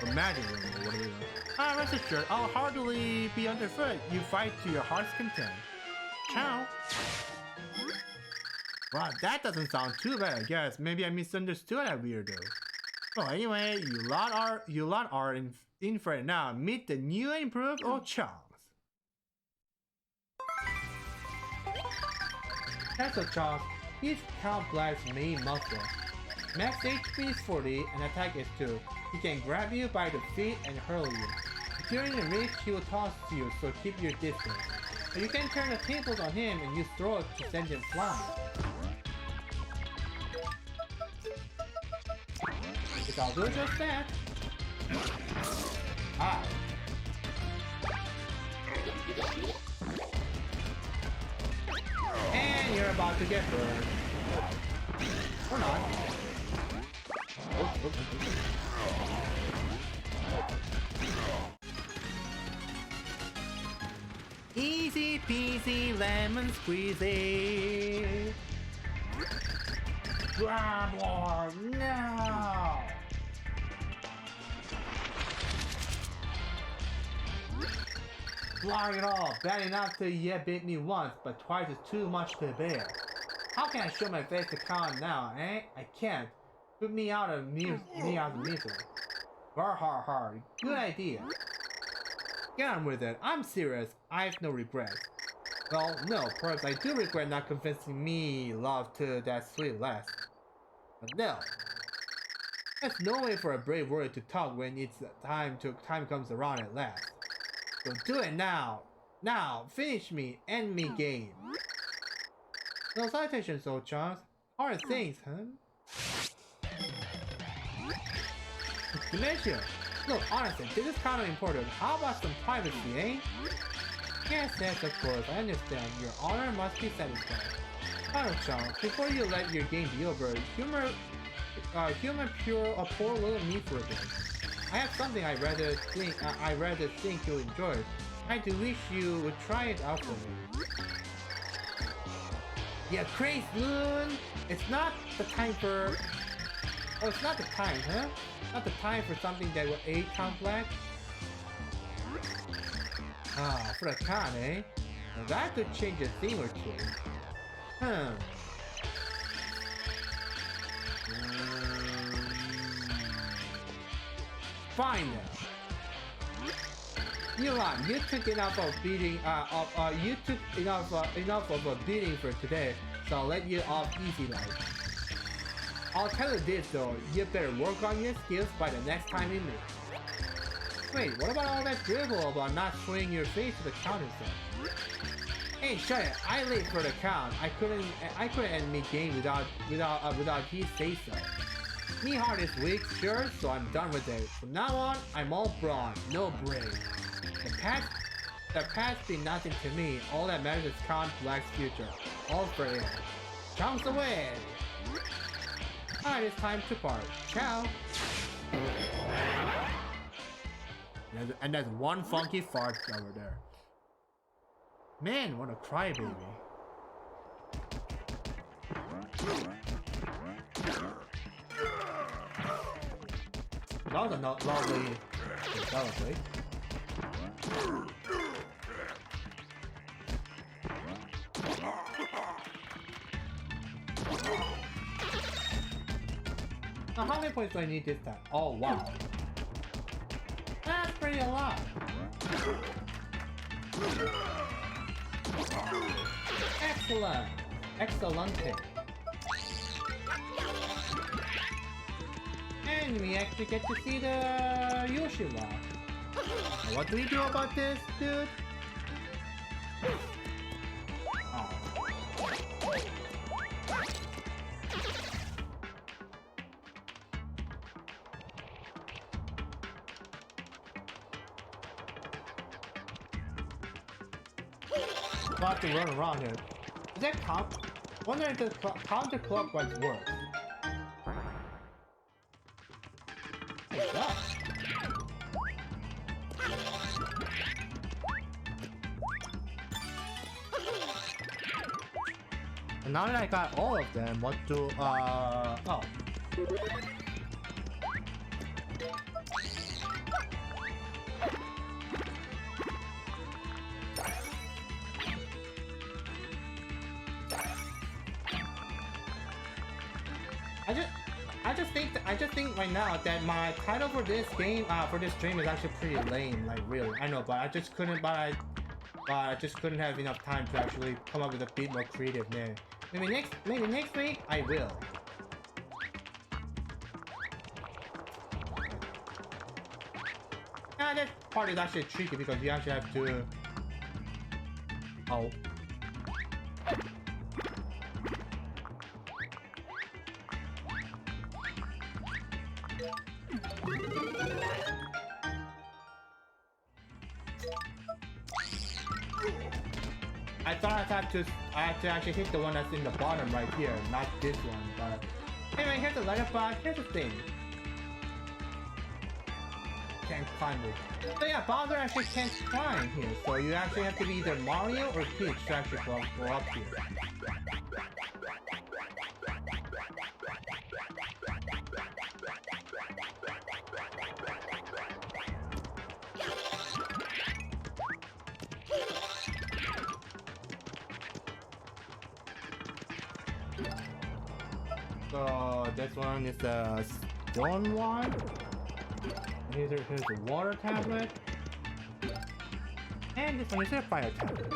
Or magic run, or whatever. Rest assured, I'll hardly be underfoot. You fight to your heart's content. Ciao. Wow, that doesn't sound too bad, I guess. Maybe I misunderstood that weirdo. Well, anyway, you lot are in for it now. Meet the new and improved old chunks. That's a chunk. He's Count Black's main muscle. Max HP is 40 and attack is 2. He can grab you by the feet and hurl you. If you're in the reach, he will toss you, so keep your distance. But you can turn the tables on him and use throws to send him flying. I'll do just that. Ah. And you're about to get burned. Or not. Easy peasy lemon squeezy. Grab more now. Blowing it all, bad enough to yet bit me once, but twice is too much to bear. How can I show my face to Khan now, eh? I can't. Put me out of misery. Har har har. Good idea. Get on with it. I'm serious. I have no regrets. Well, no, perhaps I do regret not convincing me love to that sweet lass. But no. There's no way for a brave warrior to talk when it's time comes around at last. So do it now! Now! Finish me! End me game! No salutations, old chunks. How are things, huh? Dementia! Look, honestly, this is kind of important. How about some privacy, eh? Yes, of course, I understand. Your honor must be satisfied. Final chunk, before you let your game be over, humor a poor little me for a bit. I have something I rather think you'll enjoy. I do wish you would try it out for me. Yeah, crazy loon! It's not the time for... Oh, it's not the time, huh? Not the time for something that will aid Count Black? Ah, for the con, eh? Well, that could change a thing or two. Fine now. You took enough of beating. You took enough of a beating for today, so I'll let you off easy like. I'll tell you this though, you better work on your skills by the next time we meet. Wait, what about all that dribble about not swinging your face to the counter set? Hey, shut it! I late for the count. I couldn't end me game without he say so. Me heart is weak, sure, so I'm done with it. From now on, I'm all brawn, no brain. The past be nothing to me. All that matters is Count Black's future. All for him. Chunks away! Alright, it's time to part. Ciao! And there's one funky fart over there. Man, what a crybaby. That was a lovely That was great. Now, how many points do I need this time? Oh, wow. That's pretty a lot. Excellent. Excellente. And we actually get to see the Yoshi Rock. Now, what do we do about this, dude? Oh. About to run around here. Is that count? Wonder if the counterclockwise works. It does. And now that I got all of them, what do oh. I just think right now that my title for this game, for this stream is actually pretty lame. Like really, I know, but I just couldn't. But I just couldn't have enough time to actually come up with a bit more creative name. Maybe next week I will. That part is actually tricky because you actually have to. Oh. I thought I had to actually hit the one that's in the bottom right here, not this one, but anyway, here's the letterbox, here's the thing. Can't climb it. So yeah, Bowser actually can't climb here, so you actually have to be either Mario or Peach to actually go up here. So this one is the stone one. Here's the water tablet. And this one is a fire tablet.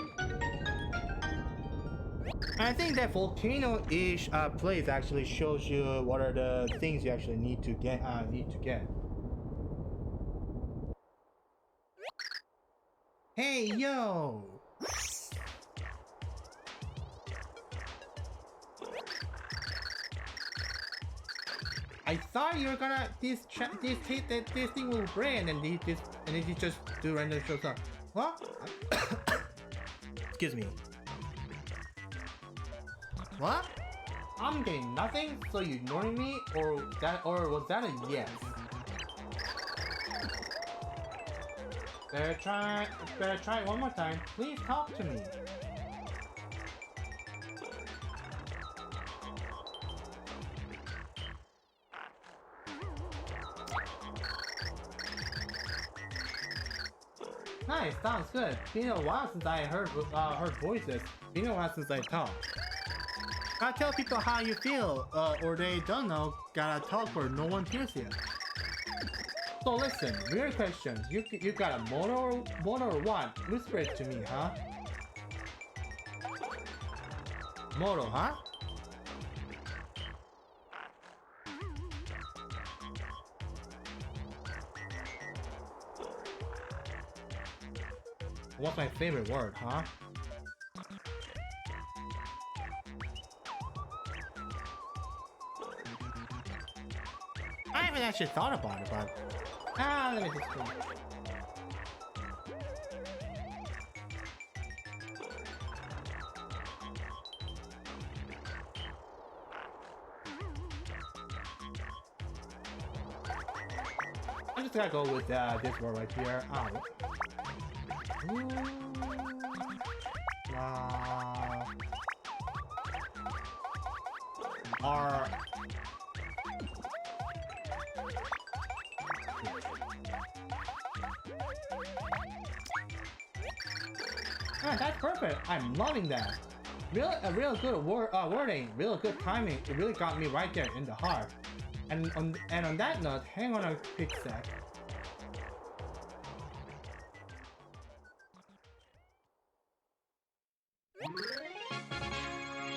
I think that volcano-ish place actually shows you what are the things you actually need to get. Hey yo! I thought you were gonna this thing will break and then it just do random shows up. What? Excuse me. What? I'm getting nothing, so you ignoring me, or was that a yes? Better try it one more time. Please talk to me. Nice, sounds good. Been a while since I heard voices. Been a while since I talked. Gotta tell people how you feel, or they don't know. Gotta talk or no one hears you. So listen, weird question. You got a motor or what? Whisper it to me, huh? Moto, huh? What's my favorite word, huh? I haven't actually thought about it, but let me just go. I'm just gonna go with this word right here. R. Ah, that's perfect. I'm loving that. A real good wording, real good timing. It really got me right there in the heart. And on that note, hang on a quick sec.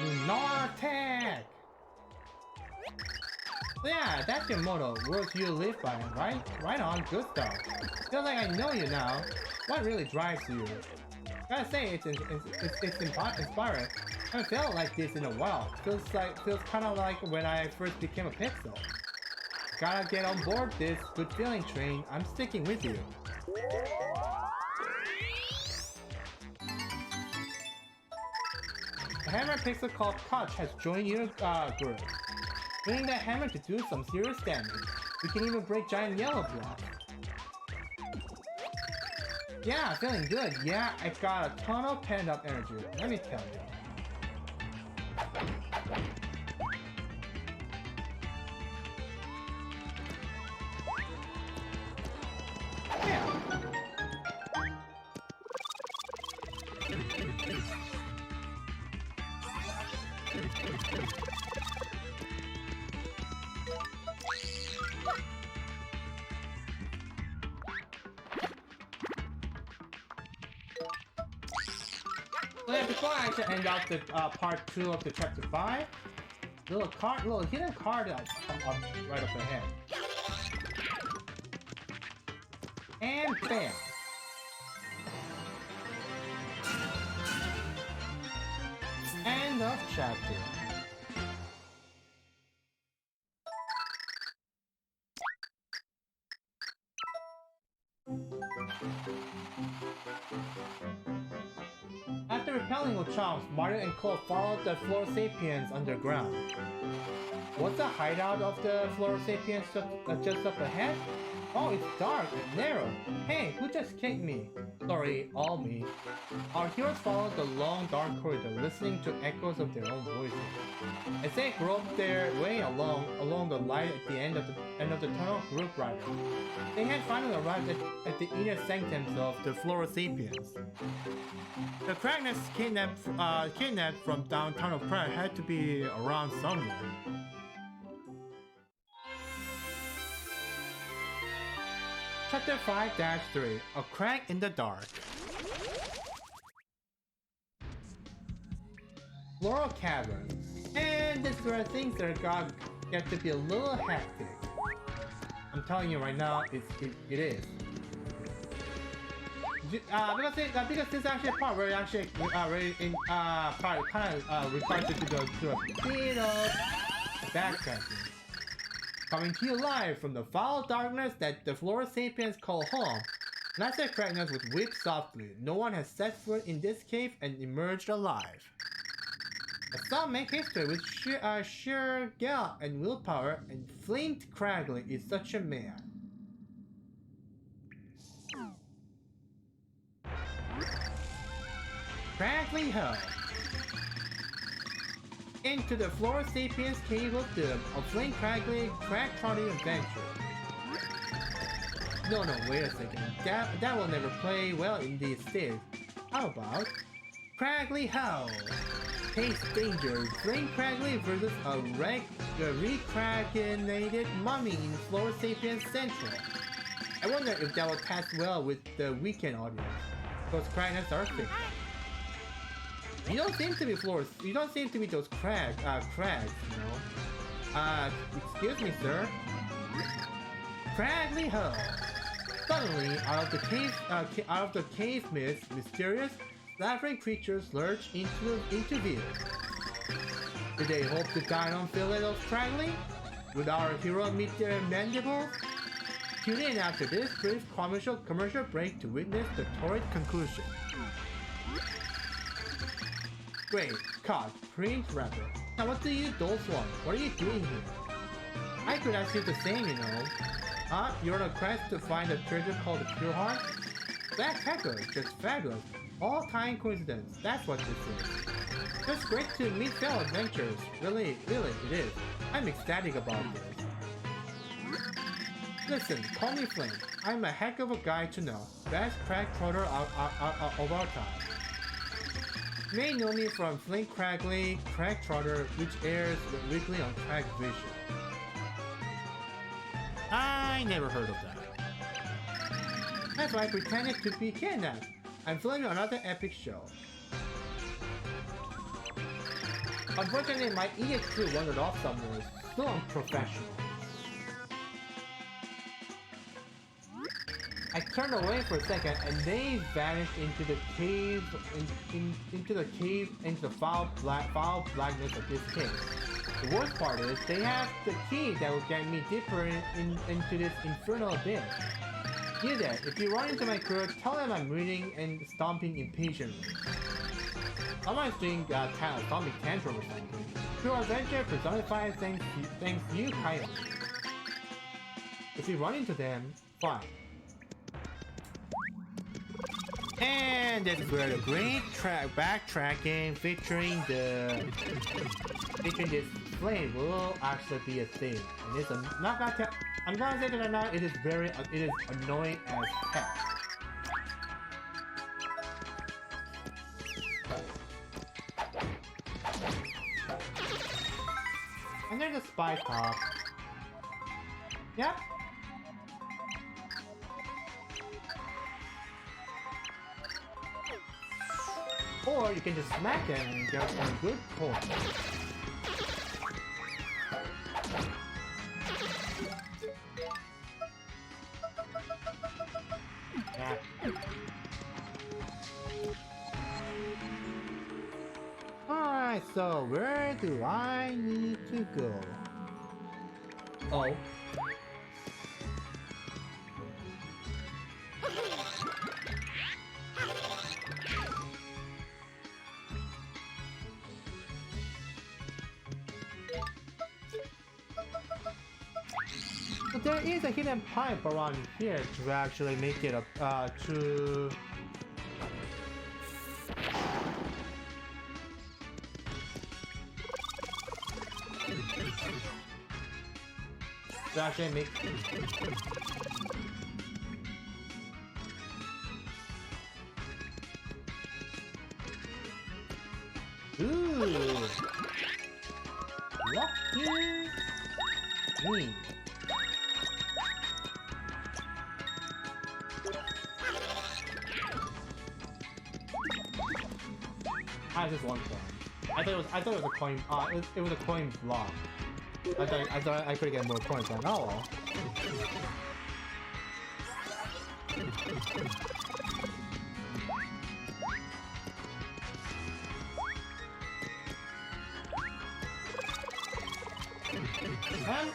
Lunar attack! Yeah, that's your motto. Words you live by, right? Right on, good stuff. Feels like I know you now. What really drives you? Gotta say, it's inspiring. I haven't felt like this in a while. Feels kind of like when I first became a pixel. Gotta get on board this good feeling train. I'm sticking with you. A hammer pixel called Touch has joined your group. Bringing that hammer to do some serious damage. We can even break giant yellow blocks. Yeah, feeling good. Yeah, I got a ton of pent up energy. Let me tell you. Yeah. So yeah, before I actually end out the part 2 of the chapter 5, little hidden card that come up right up ahead. And bam! End of chapter. After repelling Ochomps, Mario and Cole followed the Floor Sapiens underground. What's the hideout of the Floor Sapiens just up ahead? Oh, it's dark and narrow. Hey, who just kicked me? Sorry, all me. Our heroes followed the long dark corridor, listening to echoes of their own voices. As they groped their way along the light at the end of the tunnel, group rider. They had finally arrived at the inner sanctums of the Flora Sapiens. The Kragness kidnapped from downtown of Prague had to be around somewhere. Chapter 5-3, A Crack in the Dark. Floral Cavern. And this is where things that get to be a little hectic. I'm telling you right now, it is. Because this is actually a part where it actually requires you to go through a bit of backtracking. Coming to you live from the foul darkness that the Flora Sapiens call home, Master Kragness would weep softly. No one has set foot in this cave and emerged alive. But some make history with sheer gallop and willpower, and Flint Cragley is such a man. Cragley Hell. Into the Flora Sapiens Cave of Doom, a Flint Cragley crack-trotting adventure. No, wait a second. That will never play well in these states. How about Cragley Howl? Taste danger. Flint Cragley versus a recraginated mummy in Flora Sapiens Central. I wonder if that will test well with the weekend audience. Those Kragness are fake. You don't seem to be Flores. You don't seem to be those crags, you know. Excuse me, sir. Cragley Hull. Suddenly, out of the cave mist, mysterious, slavering creatures lurch into view. Did they hope to dine on fillet of Cragley? Would our hero meet their mandibles? Tune in after this brief commercial break to witness the torrid conclusion. Great, cut, print, wrapper. Now what do you dolls want? What are you doing here? I could ask you the same, you know. You're on a quest to find a treasure called the Pure Heart? Spectacular, just fabulous. All-time coincidence, that's what this is. Just great to meet fellow adventurers. Really, it is. I'm ecstatic about this. Listen, call me Flint. I'm a heck of a guy to know. Best crack trotter of our time. may know me from Flink Crackly, Crack Trotter, which airs weekly on Crack Vision. I never heard of that. That's why I pretended to be kidnapped. I'm filming another epic show. Unfortunately, my idiot crew wandered off somewhere, so unprofessional. I turned away for a second, and they vanished into the cave, into the foul blackness of this cave. The worst part is, they have the key that will get me deeper into this infernal abyss. You there, if you run into my crew, tell them I'm reading and stomping impatiently. Someone's doing kind of stomping tantrum or something. Crew adventure personified thanks you kindly. If you run into them, fine. And this is where the great backtracking featuring this flame will actually be a thing. And it's I'm gonna say that now. It is annoying as heck. And there's a spy top. Yep. Or you can just smack them and get some good points. Yeah. Alright, so where do I need to go? Oh. But there is a hidden pipe around here to actually make it to actually make ooh, lucky me. I just one coin. I thought it was a coin. It was a coin block. I thought I could get more coins. Like, oh well.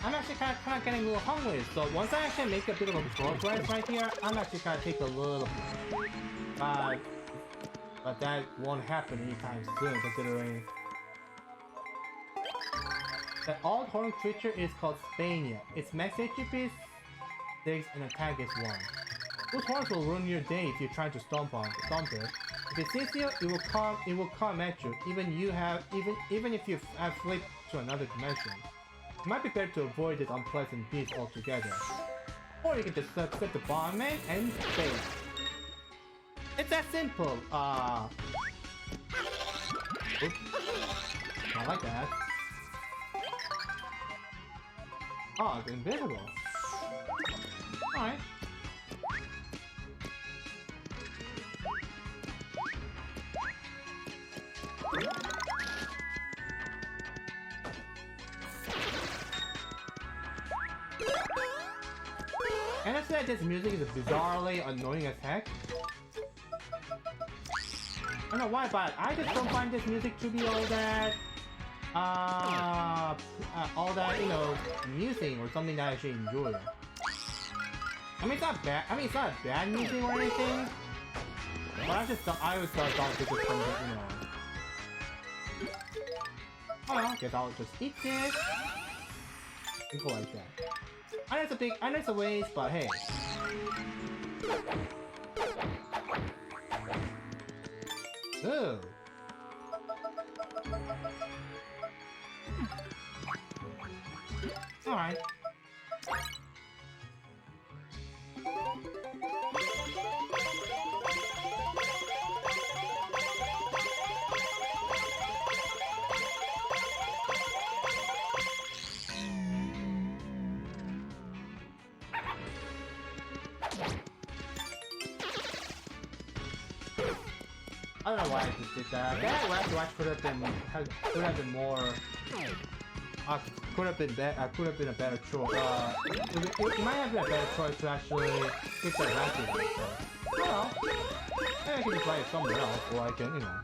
I'm actually kind of getting a little hungry. So once I actually make a bit of a progress right here, I'm actually gonna take a little bit. But that won't happen anytime soon, considering that all-horned creature is called Spania. Its max HP is 6 and attack is 1. Those horns will ruin your day if you try to stomp it. If it sees you, it will come at you, even if you have flipped to another dimension. You might be better to avoid this unpleasant beast altogether. Or you can just set the bombman and save. It's that simple. Oops. Not like that. Oh, it's invisible. Alright. And I said this music is bizarrely annoying as heck. I don't know why, but I just don't find this music to be all that, you know, amusing or something that I actually enjoy. I mean, it's not bad. I mean, it's not bad music or anything. But I always thought this was something, you know. Oh well, guess I'll just eat this. And go like that. I know it's a waste, but hey. Ooh. Alright. don't know why I just did that. That last watch could have been more. Could have been a better choice. It might have been a better choice to actually get that rapid like that. Well, I can just play it somewhere else, or I can, you know.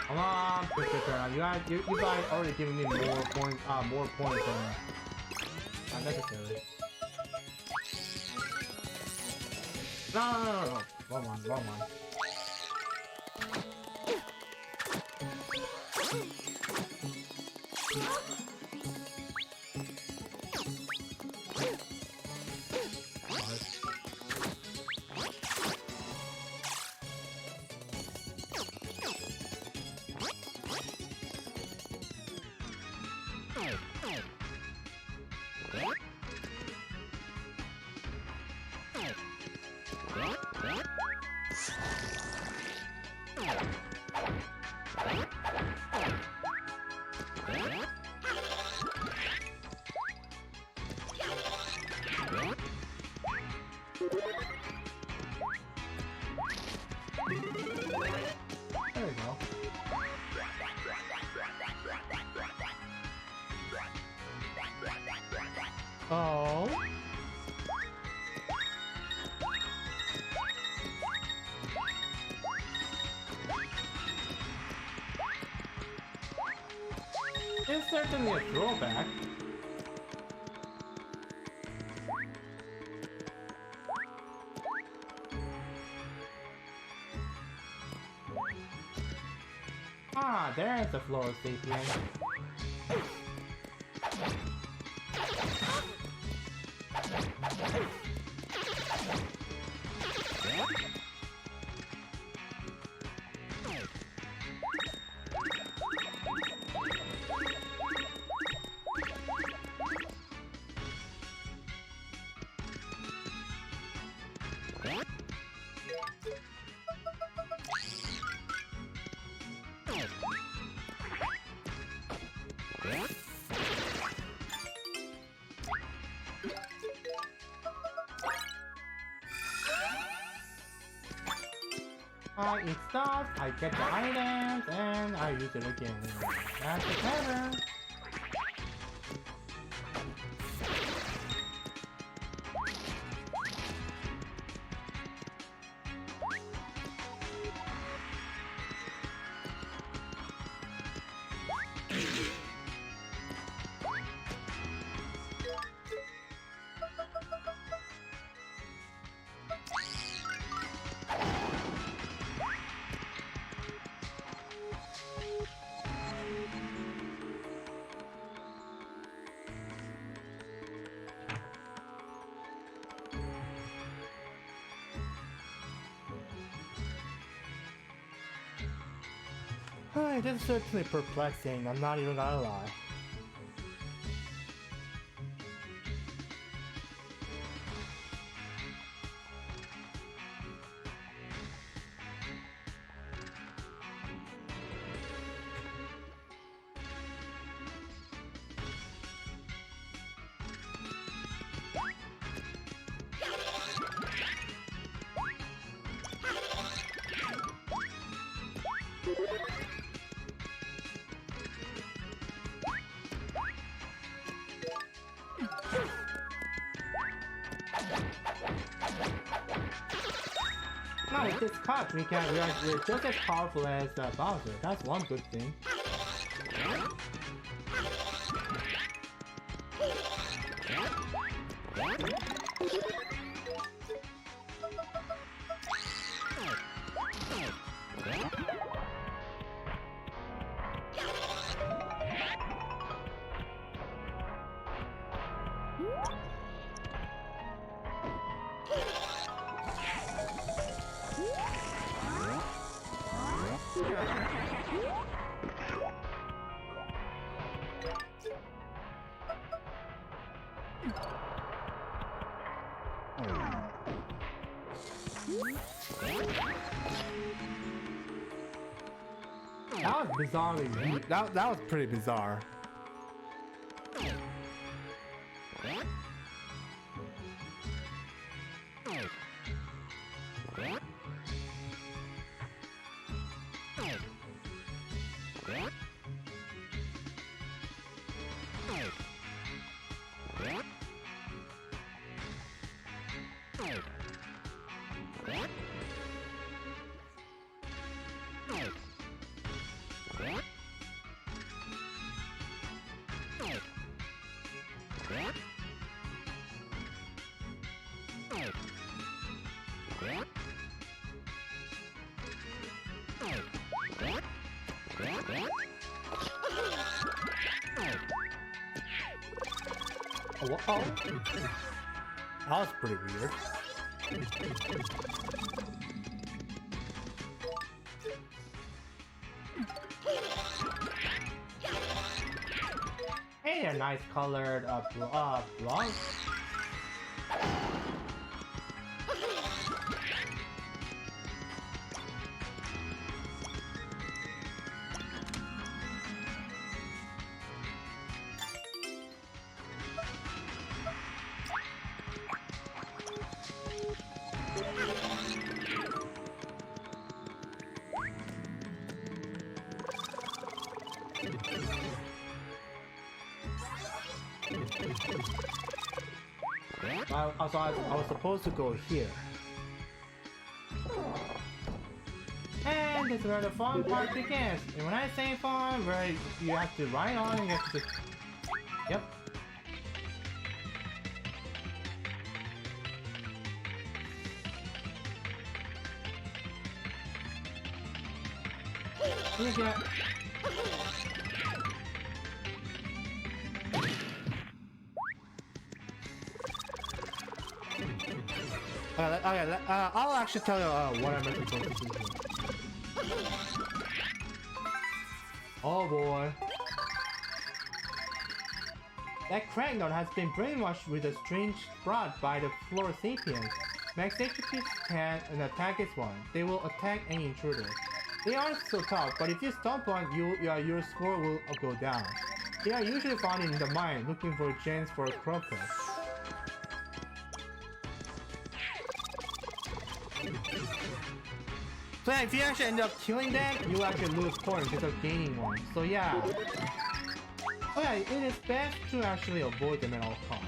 Come on, quick turn. You guys already giving me more points than not necessary. No. Wrong one. There we go. Oh. It's certainly a throwback. Ah, there's the floor sapien. I eat stuff, I get the items, and I use it again. That's the pattern. It is certainly perplexing, I'm not even gonna lie. Now with this cut, we're just as powerful as Bowser. That's one good thing. That was bizarrely. That was pretty bizarre. Oh, that was pretty weird. Hey, a nice colored blonde. I was supposed to go here. And this is where the fun part begins. And when I say fun, where you have to ride on and you have to just... Yep. Yeah. Okay, I'll actually tell you what I'm supposed to do here. Oh boy. That Crackdown has been brainwashed with a strange sprite by the floor sapiens. Max HP can and attack is one. They will attack any intruder. They aren't so tough, but if you stomp one, your score will go down. They are usually found in the mine, looking for gems for crocus. So yeah, if you actually end up killing that, you actually lose points instead of gaining one. So yeah. Oh yeah, it is best to actually avoid them at all costs.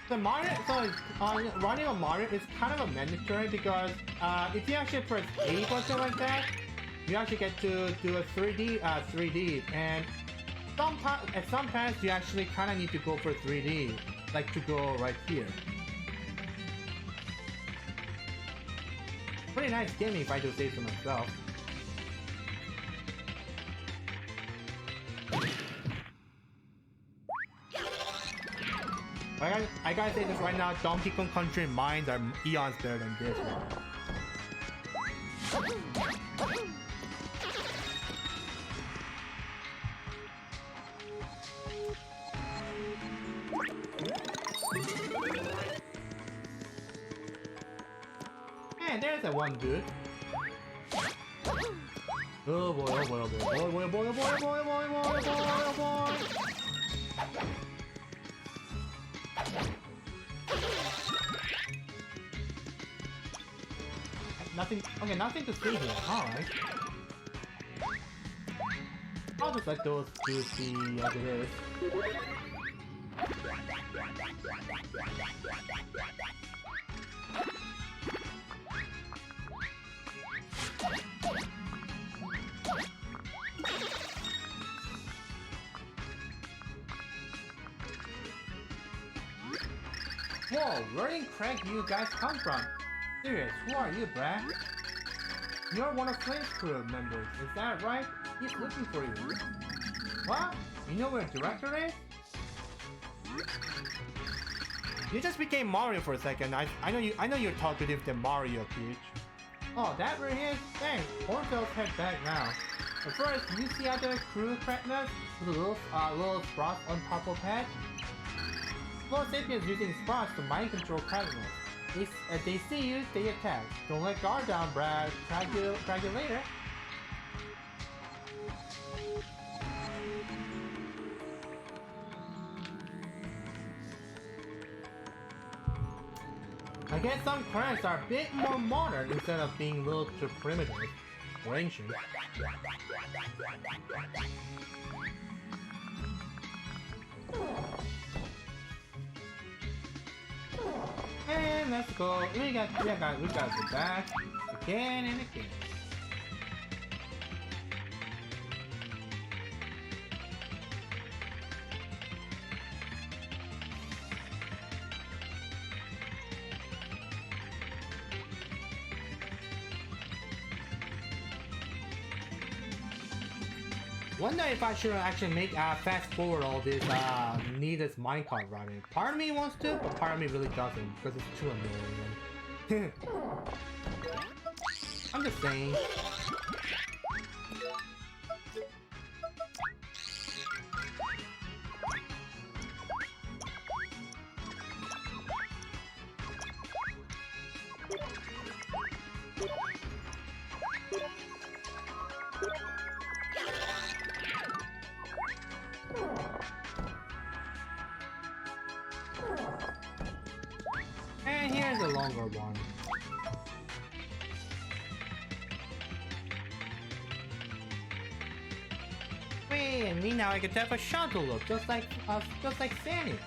The Mario, running on Mario is kind of a mandatory because if you actually press A button like that, you actually get to do a 3D, and at some times you actually kind of need to go for 3D, like to go right here. Pretty nice game if I do say so myself. I gotta say this right now, Donkey Kong Country mines are eons better than this one. Man, there's that one dude. Oh boy, oh boy, oh boy, oh boy, oh boy, oh boy, oh boy, oh boy, oh boy, oh boy. Nothing, okay, nothing to see here, alright. I'll just let those two see as it is. Whoa, where in Craig do you guys come from? Serious, who are you, bruh? You're one of Flame's crew members, is that right? He's looking for you. What? You know where the director is? You just became Mario for a second. I know you're talkative than Mario, Peach. Oh, that where he is? Thanks. Orphel's head back now. But first, you see other crew cracknuts with little spots on top of head? Flow Sapiens using spots to mind control cracknuts. If they see you, they attack. Don't let guard down, Brad. Try you later. I guess some cranks are a bit more modern instead of being a little too primitive or ancient. And let's go. We got to go back again and again. Wonder if I should actually make fast forward all this needless minecart routing. Part of me wants to, but part of me really doesn't because it's too annoying. I'm just saying. And here's a longer one. Wait, and me now I get to have a shuttle look, just like Sandy.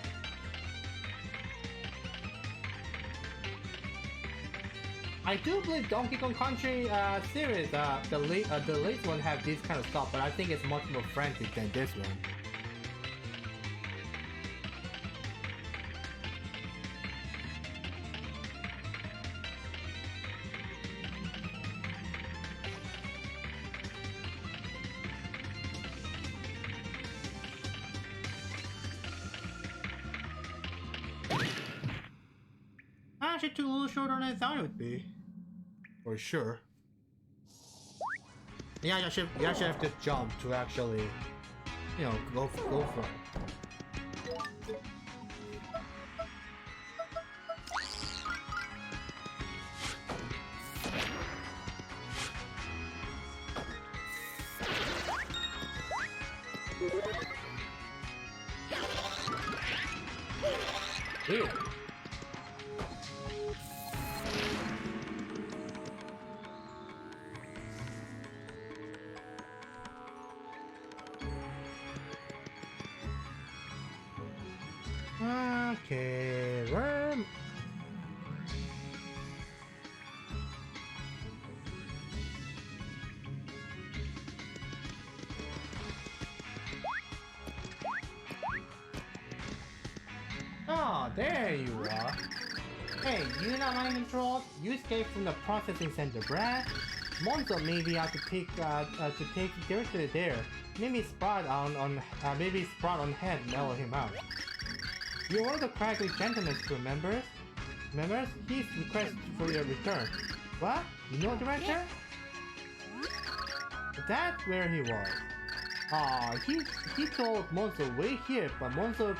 I do believe Donkey Kong Country series, the latest one have this kind of stuff, but I think it's much more frantic than this one. Actually, took a little shorter than I thought it would be. For sure. Yeah, you actually have to jump to actually, you know, go for it. Ew. Okay, where? Oh, there you are. Hey, you not mind controls? You escaped from the processing center, Brad. Monzo maybe have to take directly there. Maybe Sprout on head mellow him out. You're one of the Craggy gentlemen crew members. He's requested for your return. What? You know director? That's where he was. He told Monzo wait here, but Monzo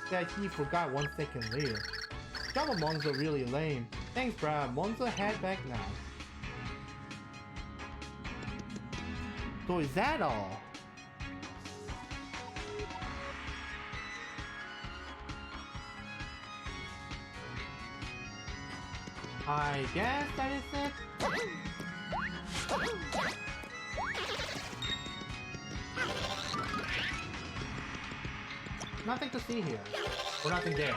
that he forgot 1 second later. Job of Monzo really lame. Thanks, Brad. Monzo head back now. So is that all? I guess that is it. Nothing to see here. Or nothing there.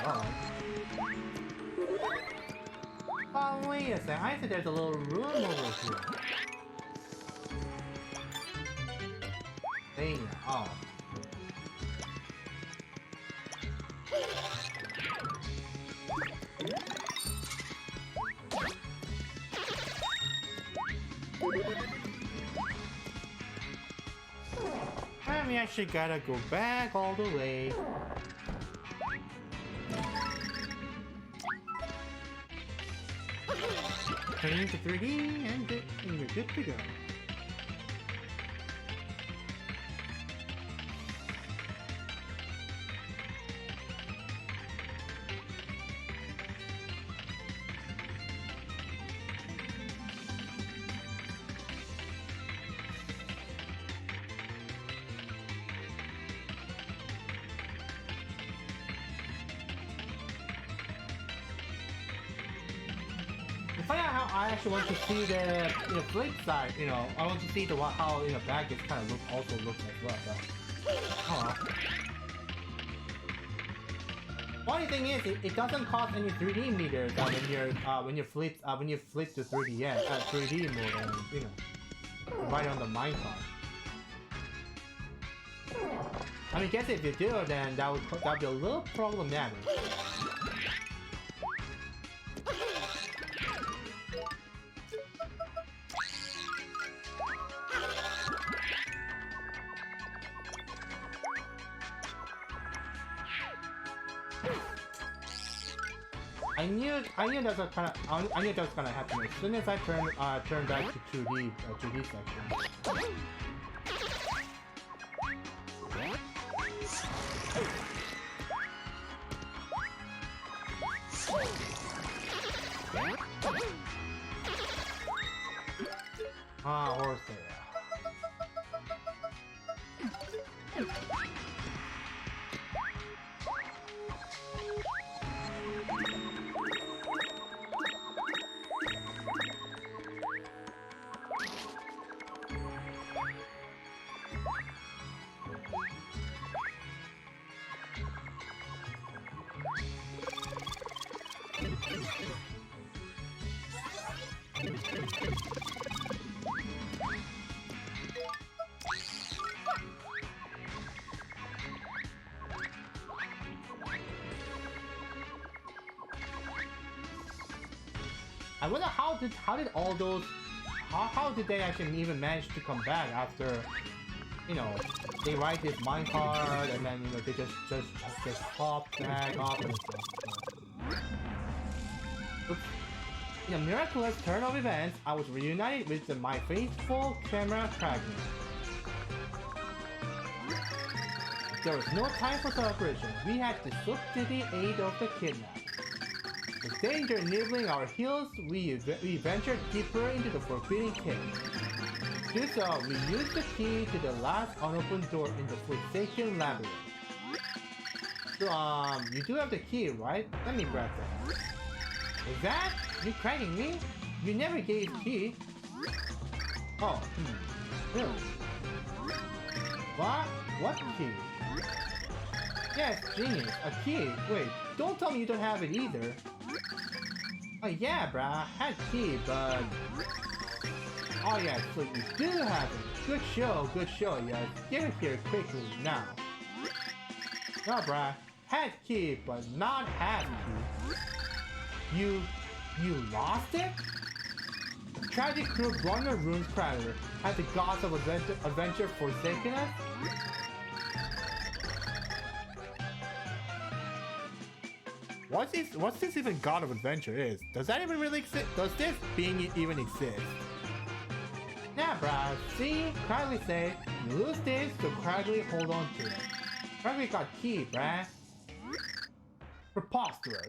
Oh, wait a sec. I see there's a little room over here. Dang. Oh. And we actually gotta go back all the way. Turn into 3D and you're good to go. find out how I actually want to see the flip side. I want to see the how back it kind of also looks as well. But funny thing is, it doesn't cost any 3D meters when you flip to 3D mode, and right on the minecart. I mean, guess if you do, then that'd be a little problematic. I knew that was gonna happen as soon as I turn back to 2D section. Horse there. I wonder how did all those how did they actually even manage to come back after they write this minecart and then they just hop back off and stuff. In a miraculous turn of events, I was reunited with my faithful camera fragment. There was no time for celebration. We had to look to the aid of the kidnapped. With danger nibbling our heels, we ventured deeper into the forbidden cave. To do so, we used the key to the last unopened door in the forsaken labyrinth. So, you do have the key, right? Let me grab that. Is that? You cracking me? You never gave key. Oh, really? What? What key? Yes, genius. A key. Wait, don't tell me you don't have it either. Oh yeah, bruh, I had key, but... Oh yeah, so you do have it. Good show, yeah. Give it here quickly, now. No, bruh, had key, but not had key. You lost it? Tragic crew Blunder Runes Crater. Had the gods of adventure forsaken us? What's this even God of Adventure is? Does that even really exist? Does this being even exist? Nah, bruh. See? Cragley say, you lose this, so Cragley hold on to it. Cragley got key, bruh. Preposterous.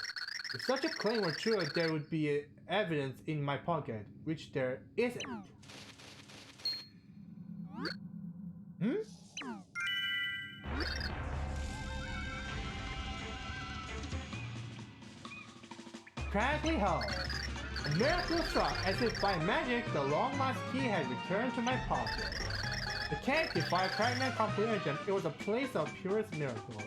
If such a claim were true, there would be evidence in my pocket, which there isn't. Cragley Hall. A miracle struck, as if by magic, the long-lost key had returned to my pocket. It can't defy fragment comprehension. It was a place of purest miracle.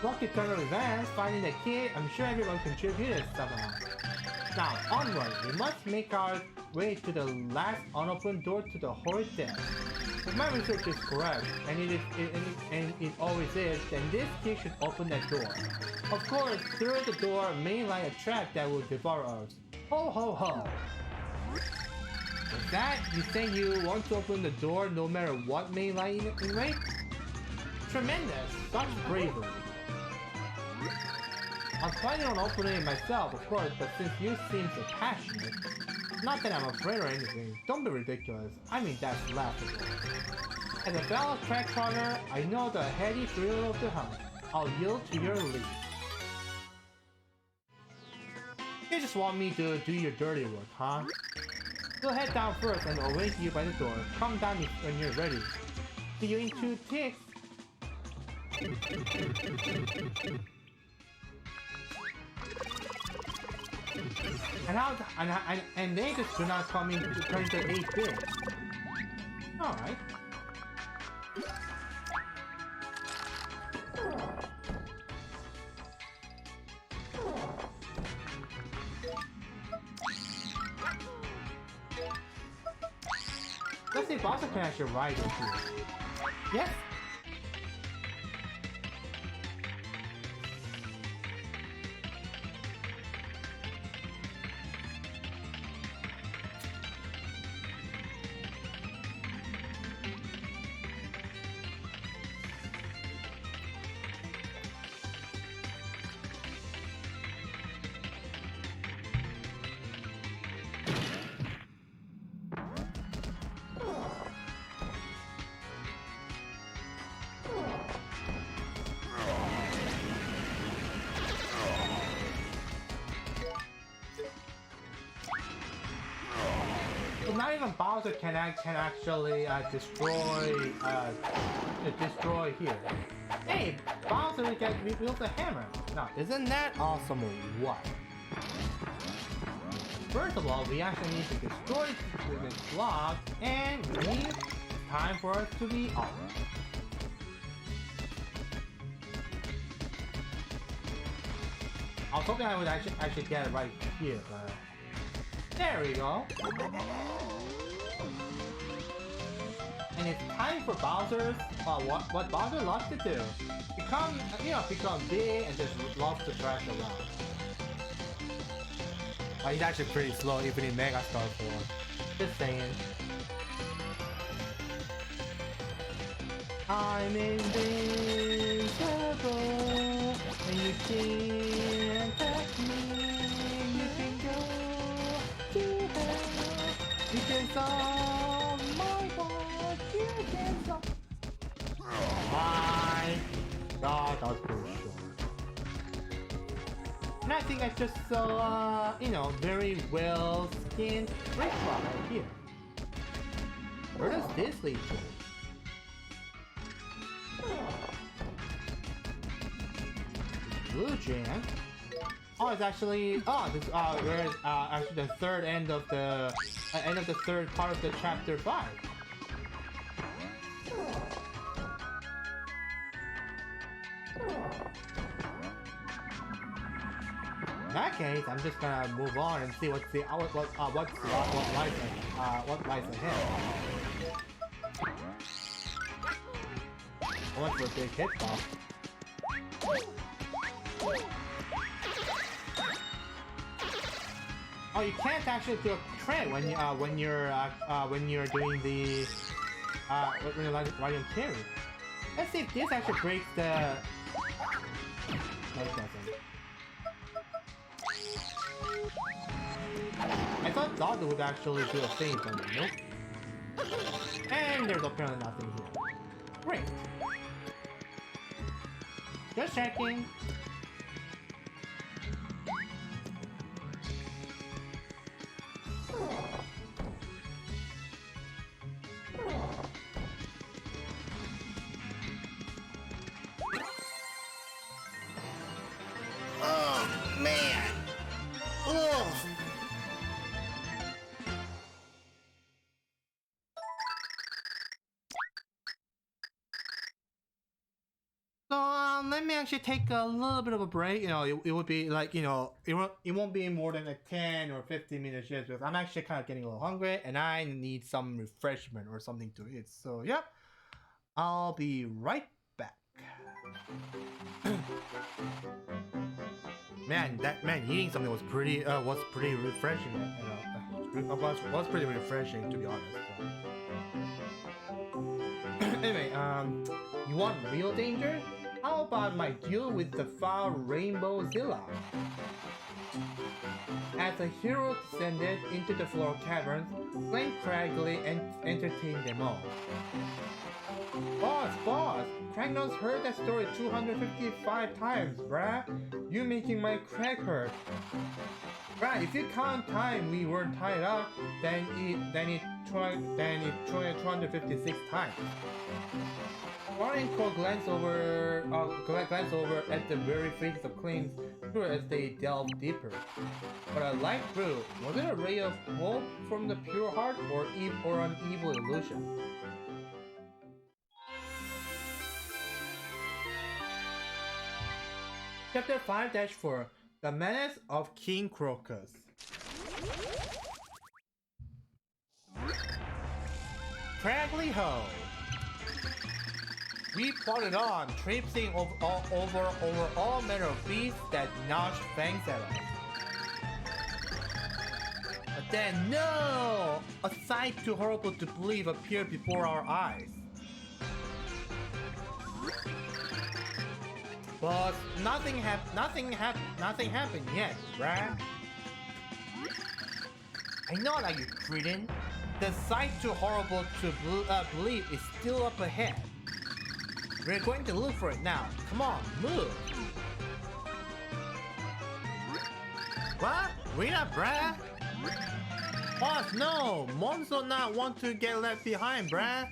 Lucky turn of events, finding the key, I'm sure everyone contributed somehow. Now, onward, we must make our way to the last unopened door to the horrid depths. If my research is correct, and it always is, then this key should open that door. Of course, through the door may lie a trap that will devour us. Ho ho ho! With that, you say you want to open the door no matter what may lie in wait? Tremendous! Such bravery! I'm planning on opening it myself, of course, but since you seem so passionate... Not that I'm afraid or anything, don't be ridiculous. I mean, that's laughable. As a fellow track runner, I know the heady thrill of the hunt. I'll yield to your lead. You just want me to do your dirty work, huh? We'll head down first and await you by the door. Come down when you're ready. See you in 2 ticks. And they just do not come in to turn to 8 bit. Alright. Let's see if Bowser can actually ride it here. Yes! So not even Bowser can actually destroy here. Hey, Bowser wields a hammer. Now, isn't that awesome or what? First of all, we actually need to destroy this block, and we need time for us to be off. I was hoping I would actually get it right here, but there we go. And it's time for Bowser's what Bowser loves to do. Become big and just loves to trash around. He's actually pretty slow even in Mega Star form. Just saying. I'm invincible and you can't touch me. You can go to hell. You can solve my world. You can solve. My God, that was pretty short. And I think that's just so, very well-skinned brick block right here. Where does this lead to? Blue Jam? Oh, it's actually, where's actually the third end of the third part of the chapter 5. In that case, I'm just gonna move on and see what lies ahead. I went for a big hitbox. Oh, you can't actually do a tread when you're doing the when you're riding carry. Let's see if this actually breaks the. No, it doesn't. I thought Dog would actually do a thing, but nope. And there's apparently nothing here. Great. Just checking. Oh, man. Ugh. So let me actually take a little bit of a break. It would be like it won't be more than like 10 or 15 minutes just because I'm actually kind of getting a little hungry and I need some refreshment or something to eat. So yep, I'll be right back. Man, eating something was pretty refreshing. Was pretty refreshing to be honest. So. Anyway, you want real danger? How about my duel with the foul Rainbow Zilla? As the hero descended into the floor caverns, Glenn Craigley entertained them all. Boss! Cragnose heard that story 255 times, bruh! You making my crack hurt. Bruh, if you count time we were tied up, then it 256 times. Warren Cole glanced over at the very faces of Clint's crew as they delved deeper. But a light grew. Was it a ray of hope from the pure heart or an evil illusion? Chapter 5-4 The Menace of King Crocus. Cragly Ho! We plodded on, traipsing over all manner of beasts that gnashed fangs at us. But then, no! A sight too horrible to believe appeared before our eyes. But nothing happened yet, bruh. I know that, you cretin. The sight too horrible to believe is still up ahead. We're going to look for it now. Come on, move. What? Wait up, bruh. Boss, no. Monzo not want to get left behind, bruh.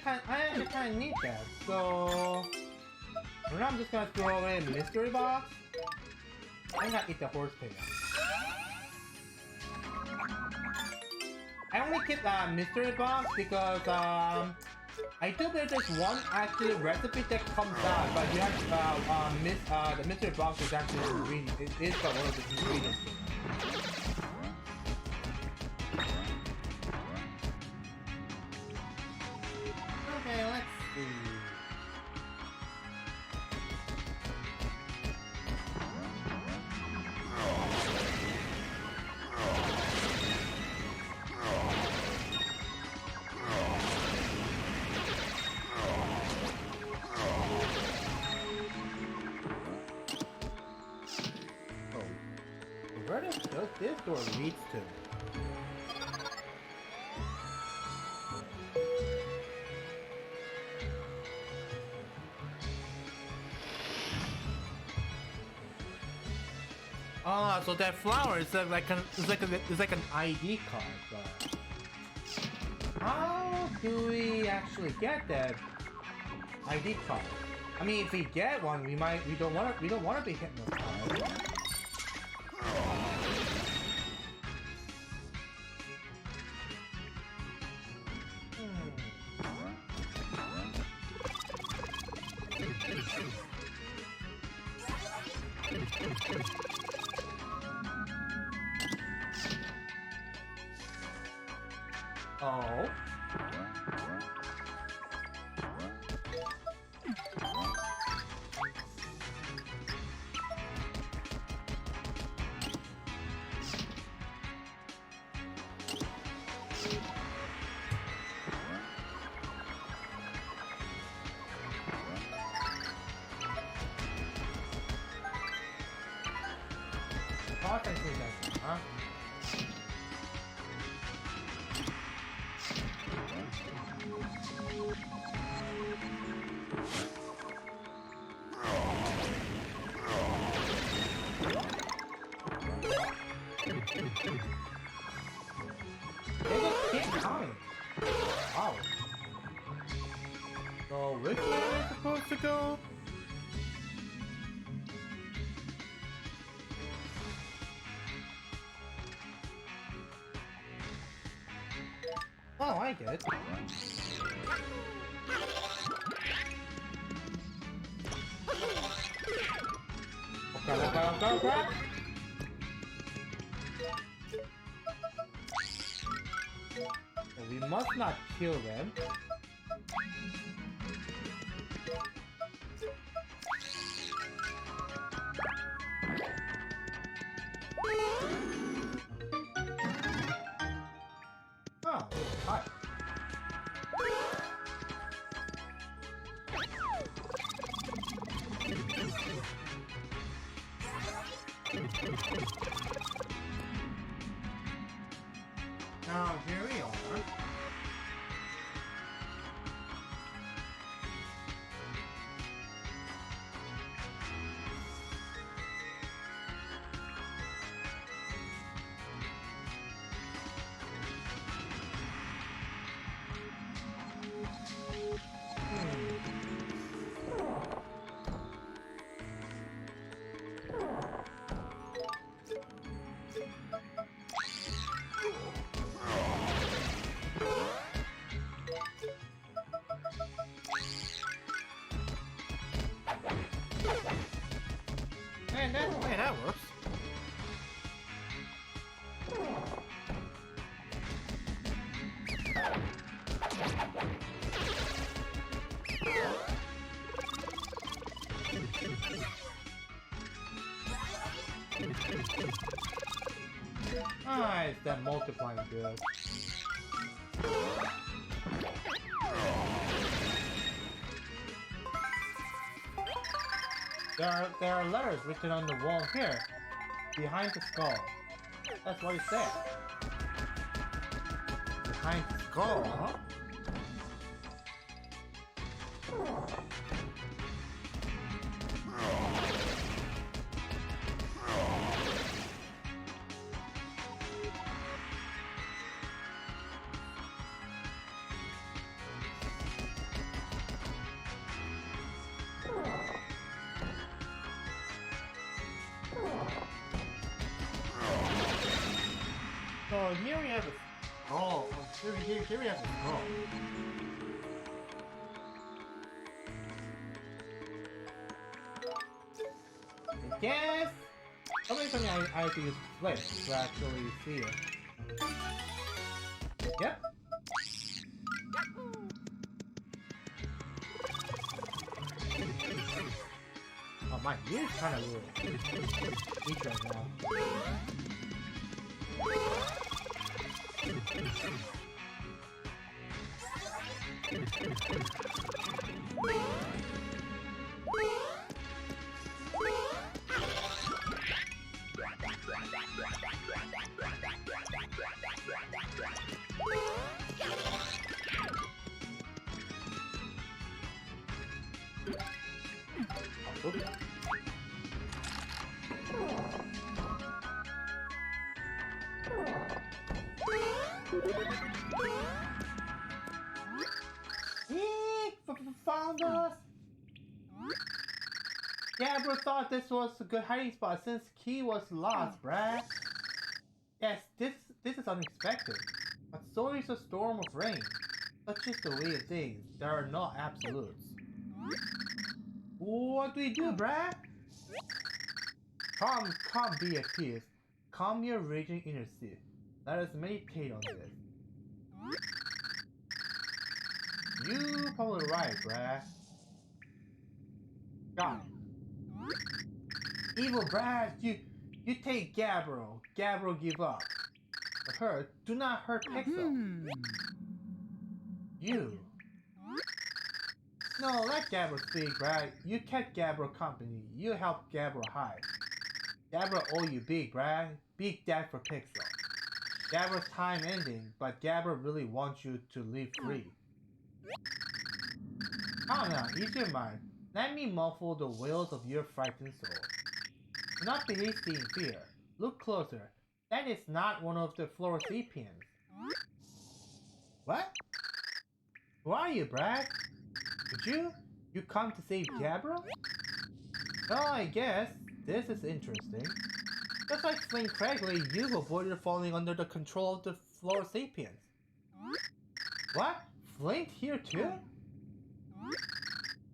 I actually kind of need that, so for now I'm just gonna throw away the mystery box. I'm gonna eat the horse tail. I only keep the mystery box because I do believe there's one actually recipe that comes out, but you have to the mystery box is actually ingredient. It is got one of the ingredients. Okay, let's see. Where does this door leads to? Ah, so that flower is like an ID card. But how do we actually get that ID card? I mean, if we get one, we don't want to be hypnotized. Oh. Huh? They just keep coming. Wow. So which way are we supposed to go? Oh, I get it. Okay. So we must not kill them. Oh, hi. Now here we are. Man, that works. Ah, it's that multiplying good. There are letters written on the wall here, behind the skull. That's what it said. Behind the skull, huh? So here we have a skull. Here we have a skull. I guess something I have to use flip to actually see it. Yep. Oh, my ears kind of weak right now. Oops. Found us! Gabra thought this was a good hiding spot since Key was lost, bruh. Yes, this is unexpected. But so is a storm of rain. Such is the way of things. There are no absolutes. What do we do, bruh? Come, be at peace. Calm your raging inner sea. Let us meditate on this. You probably right, bruh. Got it. Evil Brad, you take Gabriel. Gabriel give up. But her, do not hurt Pixel. You. No, let Gabriel speak, Brad. You kept Gabriel company. You helped Gabriel hide. Gabriel owe you big, Brad. Big debt for Pixel. Gabriel's time ending, but Gabriel really wants you to live free. Calm down, ease your mind. Let me muffle the wails of your frightened soul. Do not be hasty in fear. Look closer. That is not one of the Floresipians. What? Who are you, Brad? Did you come to save Gabriel? Oh, I guess. This is interesting. Just like Flynn Craigley, you've avoided falling under the control of the Floresipians. What? Flint here too?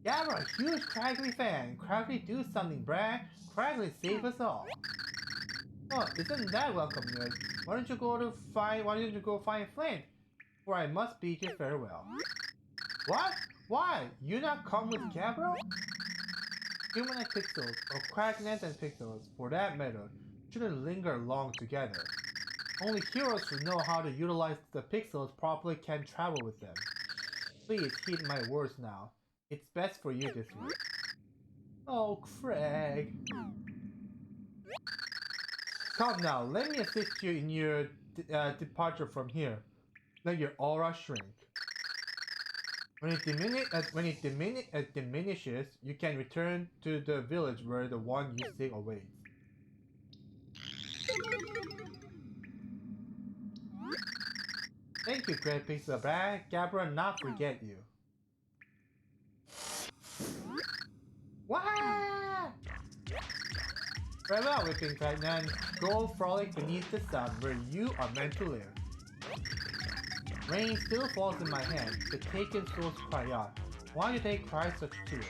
Gabriel, a huge Craigley fan. Craigley, do something, Brad. Craigley, save us all. Oh, isn't that welcome news? Why don't you go find Flint? For I must bid you farewell. What? Why? You not come with Gabriel? Human pixels, or Quacknet and pixels, for that matter, shouldn't linger long together. Only heroes who know how to utilize the pixels properly can travel with them. Please heed my words now. It's best for you this way. Oh, Craig. Come now, let me assist you in your departure from here. Let your aura shrink. When it diminishes, you can return to the village where the one you seek awaits. Thank you, Great Pixel Brad. Gabriel not forget you. Wah! Farewell, Whipping Pregnant. Go frolic beneath the sun where you are meant to live. Rain still falls in my hand. The taken souls cry out. Why do they cry such tears?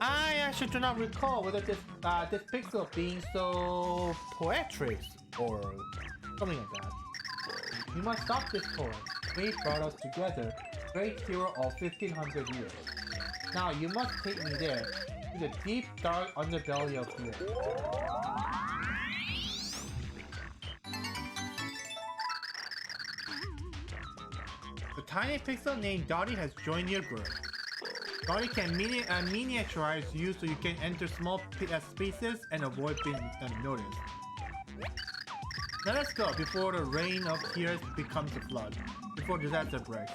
I actually do not recall whether this pixel being so poetic or something like that. You must stop this poem. Fate brought us together, great hero of 1500 years. Now you must take me there, to the deep dark underbelly of the earth. The tiny pixel named Dottie has joined your group. Dottie can miniaturize you so you can enter small spaces and avoid being noticed. Let us go before the rain of tears becomes a flood. Before disaster breaks.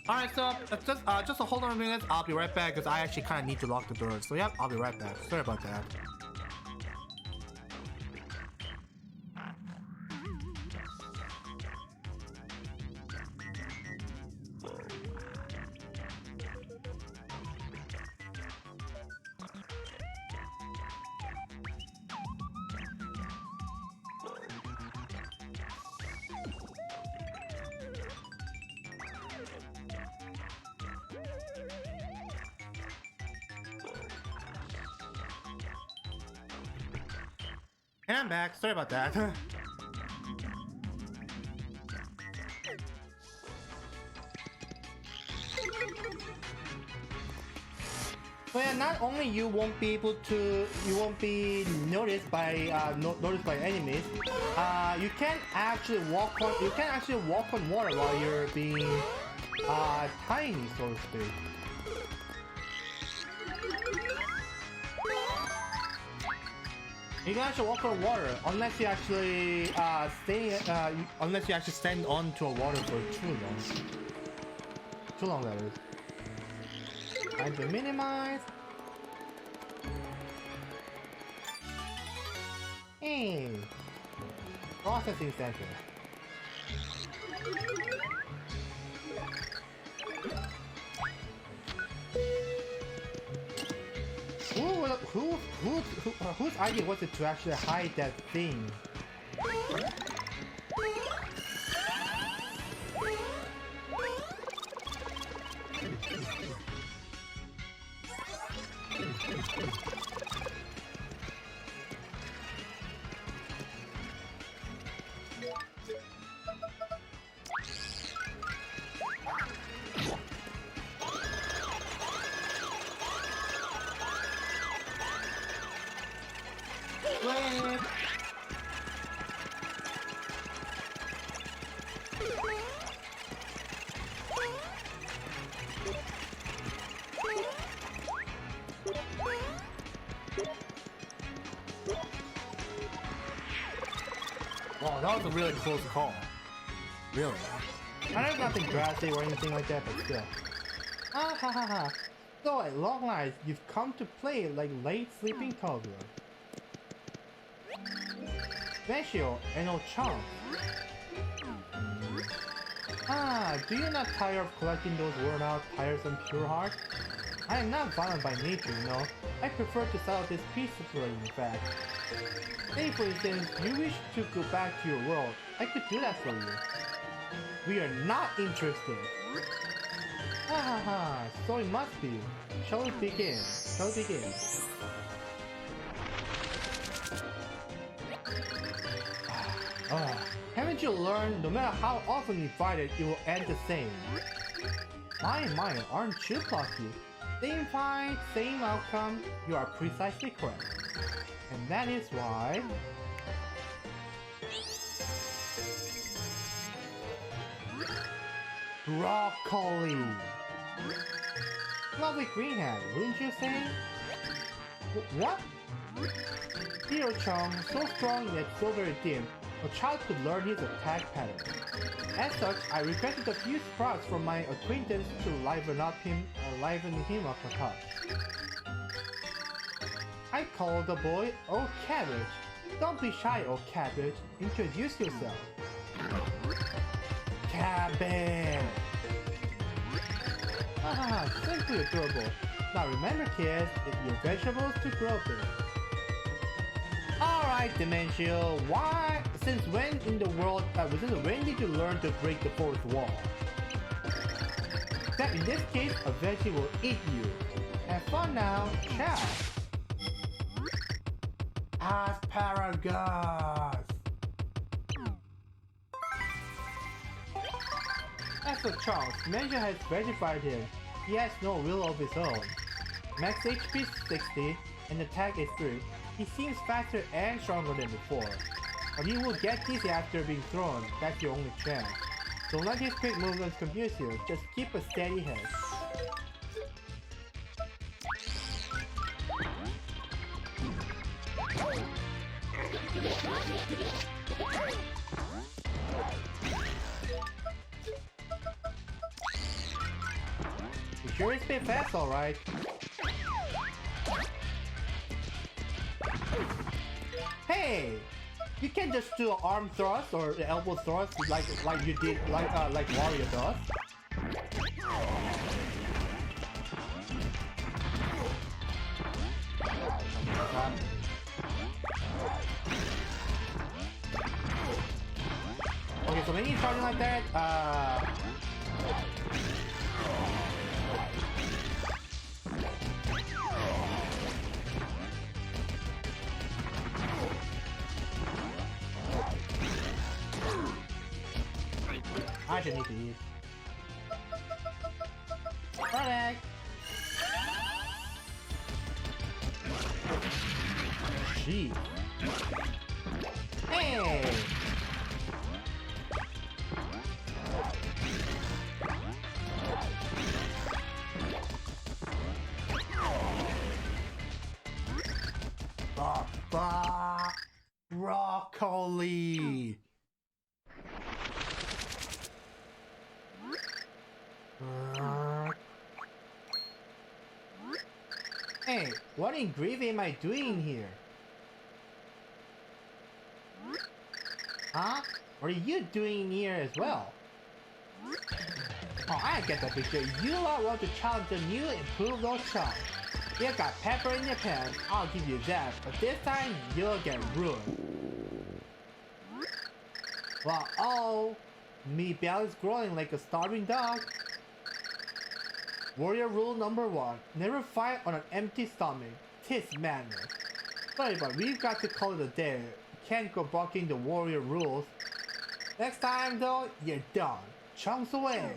Alright, so just hold on a minute. I'll be right back because I actually kind of need to lock the door. So yep, I'll be right back. Sorry about that. And I'm back. Sorry about that. So yeah, not only you won't be noticed by enemies. You can actually walk on water while you're being tiny, so to speak. You can actually walk on water unless you actually stand onto a water for too long. Too long, that is. Time to minimize. Hey, processing center. Whose idea was it to actually hide that thing? Wow, that was a really close call. Really. I know nothing drastic or anything like that, but still. Ah ha ha ha. So at long last, you've come to play like late sleeping toddler. Special and no charm. Ah, do you not tire of collecting those worn-out, tiresome pure hearts? I am not violent by nature, you know. I prefer to settle this peacefully, in fact. Say, for instance, you wish to go back to your world. I could do that for you. We are not interested. Ha ha ha, so it must be. Shall we begin? Shall we begin? you learn, no matter how often you fight it, it will end the same. My, aren't you lucky? Same fight, same outcome, you are precisely correct. And that is why... Broccoli! Lovely green hat, wouldn't you say? What? Hero Chong, so strong yet so very dim, a child could learn his attack pattern. As such, I requested a few sprouts from my acquaintance to liven him up a touch. I called the boy Old Cabbage. Don't be shy, Old Cabbage. Introduce yourself. Cabbage! Ah, simply adorable. Now remember, kids, eat your vegetables to grow big. Alright, Dementio, since when when did you learn to break the fourth wall? That in this case, a veggie will eat you. Have fun now, ciao! Asparagus! As for Charles, Dementio has vegified him. He has no will of his own. Max HP 60 and attack is 3. He seems faster and stronger than before. But he will get dizzy after being thrown. That's your only chance. Don't let his quick movements confuse you. Just keep a steady head. You sure it's been fast, alright? Hey! You can't just do an arm thrust or an elbow thrust like you did like Warrior does. Okay, so when he's starting like that, I should need to eat. Product! Gee. Hey! Broccoli! Hey, what in gravy am I doing here? Huh? What are you doing here as well? Oh, I get the picture. You lot want to challenge the new improved old chunk. You got pepper in your pan, I'll give you that, but this time you'll get ruined. Well, oh, me belly's growing like a starving dog. Warrior rule number 1, never fight on an empty stomach. Tis madness. Sorry, but we've got to call it a day. Can't go bucking the warrior rules. Next time though, you're done. Chunks away.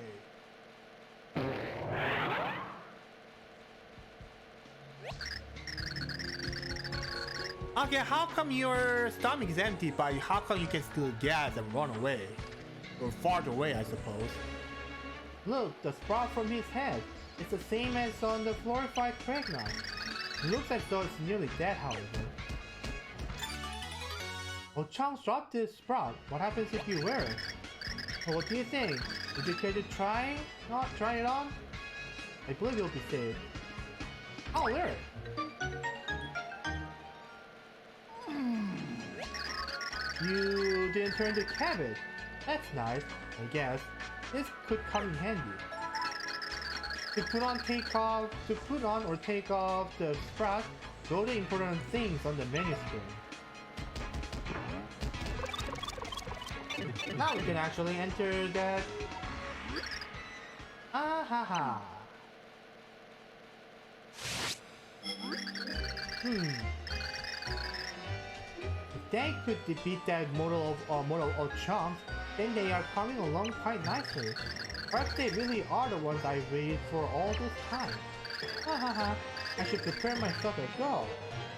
Okay, how come your stomach is empty, but how come you can still gas and run away? Or fart away, I suppose. Look, the sprout from his head. It's the same as on the glorified Pregnant. It looks as though it's nearly dead, however. Well, Chunks dropped this sprout. What happens if you wear it? Well, what do you think? Would you care to try? Not try it on? I believe you'll be safe. I'll wear it. You didn't turn to cabbage. That's nice, I guess. This could come in handy. To put on or take off the sprout, go to important things on the menu screen. Now we can actually enter that. Ah ha ha. If they could defeat that mortal of Chunks, then they are coming along quite nicely. Perhaps they really are the ones I waited for all this time. Ha ha ha. I should prepare myself and go.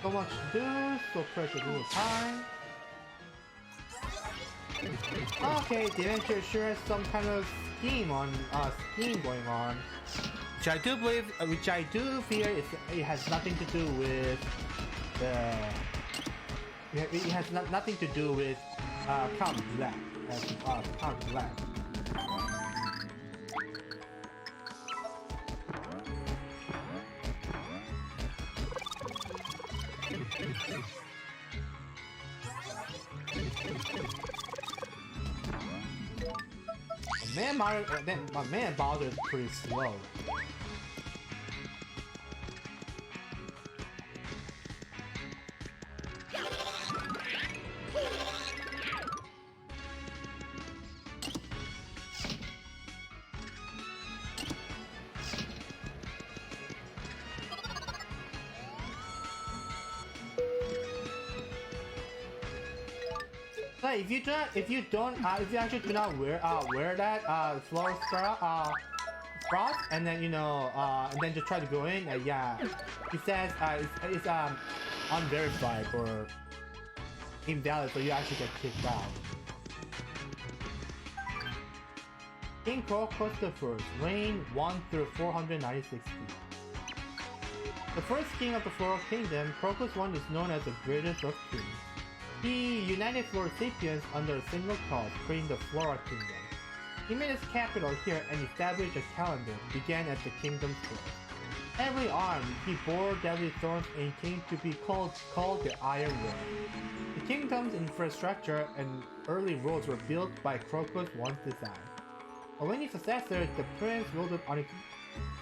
So much to do, so precious little time. Okay, the adventure sure has some kind of scheme going on. Which I do fear it has nothing to do with the. It has nothing to do with Count Black. Count Black. My man Bowser is pretty slow. If you actually do not wear that floor sprout, and then and then just try to go in, yeah, it says it's unverified or invalid, so you actually get kicked out. King Crocus the First, reign 1 through 496 feet. The first king of the Floral Kingdom, Crocus I is known as the greatest of kings. He united Flora Sapiens under a single cause, creating the Flora Kingdom. He made his capital here and established a calendar, began at the kingdom's birth. Heavily armed, he bore deadly thorns and came to be called the Iron Road. The kingdom's infrastructure and early roads were built by Crocus I's design. But when his successor, the prince, ruled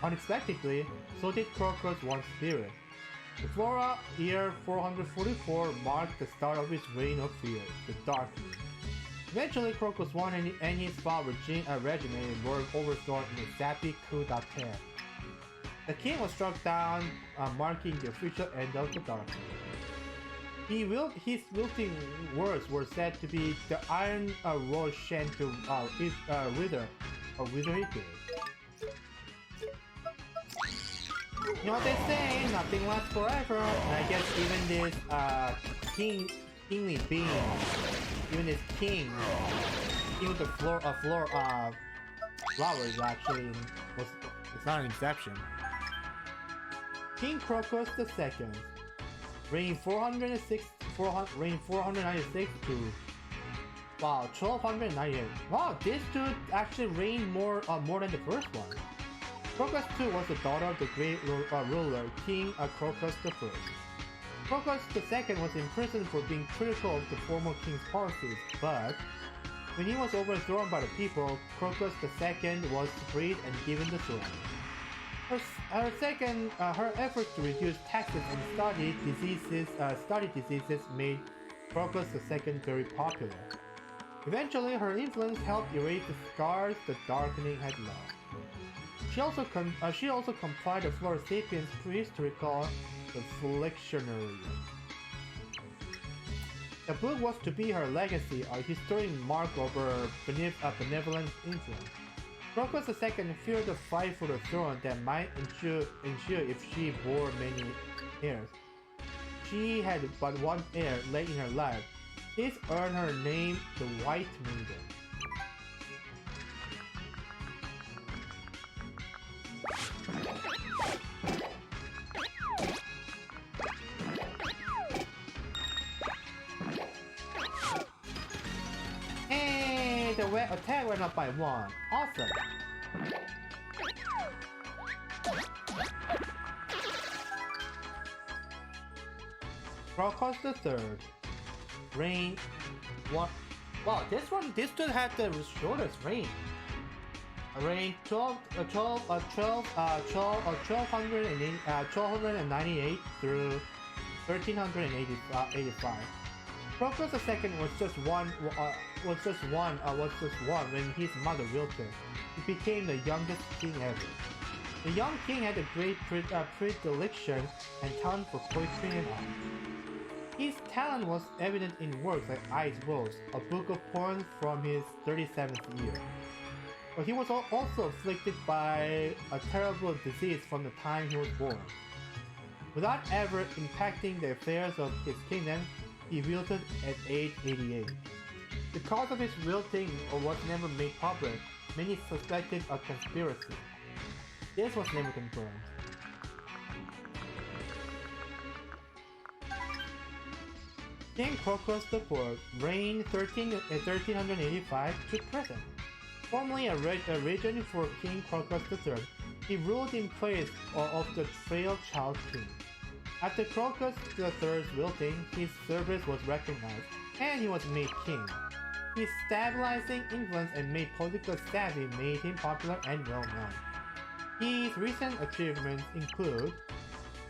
unexpectedly, so did Crocus I's spirit. The Flora year 444 marked the start of his reign of fear, the Darkening. Eventually, Crocus I and his father regiment were overthrown in a sappy coup d'etat. The king was struck down, marking the official end of the Darkening. His wilting words were said to be the Iron Road sent to wither it did. You know what they say, nothing lasts forever, and I guess even this kingly being, even this king with the flowers actually it's not an exception. King Crocus II, reign 496 to 1298. Wow, this dude actually reigned more than the first one. Crocus II was the daughter of the great ruler, King Crocus I. Crocus II was imprisoned for being critical of the former king's policies, but when he was overthrown by the people, Crocus II was freed and given the throne. Her efforts to reduce taxes and study diseases made Crocus II very popular. Eventually, her influence helped erase the scars the Darkening had left. She also compiled the Flora Sapiens priest called the Flictionary. The book was to be her legacy, a historic mark of her benevolent influence. Crocus II feared the fight for the throne that might ensue if she bore many heirs. She had but one heir late in her life. This earned her name the White Maiden. Hey, the attack went up by 1. Awesome. Crocus III, reign 1. Wow, this dude had the shortest reign. Reign 1298 through 1385. Crocus II was just one when his mother wilted. He became the youngest king ever. The young king had a great predilection and talent for poetry and art. His talent was evident in works like Ice Rose, a book of poems from his 37th year. But he was also afflicted by a terrible disease from the time he was born. Without ever impacting the affairs of his kingdom, he wilted at age 88. The cause of his wilting was never made public. Many suspected a conspiracy. This was never confirmed. King Crocus IV reigned 1385 to present. Formerly a regent for King Crocus III, he ruled in place of the frail child king. After Crocus III's wilting, his service was recognized, and he was made king. His stabilizing influence and made political savvy made him popular and well known. His recent achievements include: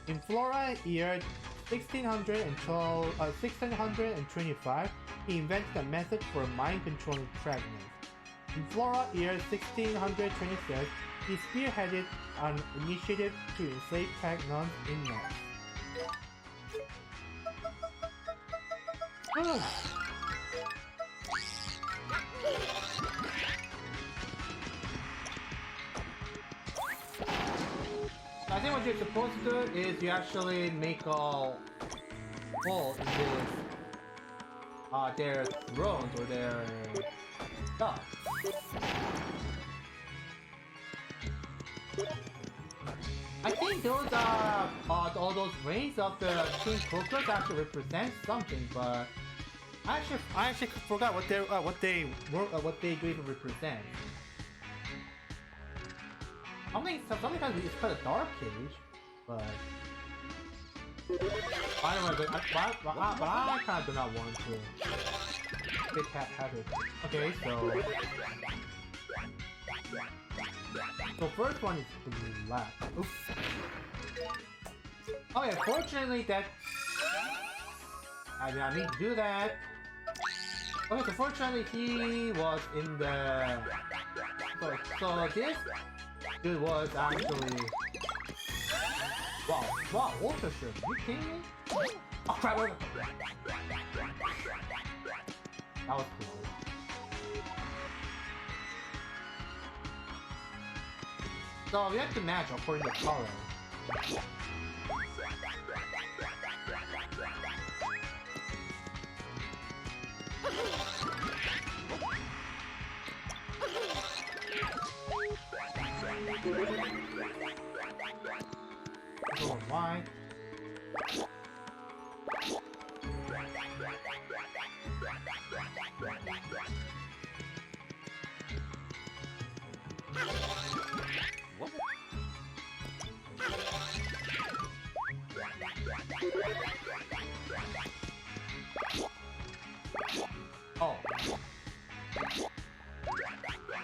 in Flora year 1625, he invented a method for mind controlling fragments. In Flora year 1626, he spearheaded an initiative to enslave Pragnons in North. I think what you're supposed to do is you actually make a hole in this, their thrones or their stuff. I think those all those rings of the King Crocus actually represent something, but I actually forgot what they even represent. Something kind of it's called a dark cage, but I don't know. But I kind of do not want to have it. Okay, so first one is black. Oops. Okay, fortunately that I did not need to do that. Okay, so fortunately he was in the so this dude was actually wow, Worcestershire. You kidding me? Oh crap! That was cool. So we have to match according to color. Going wide. Oh.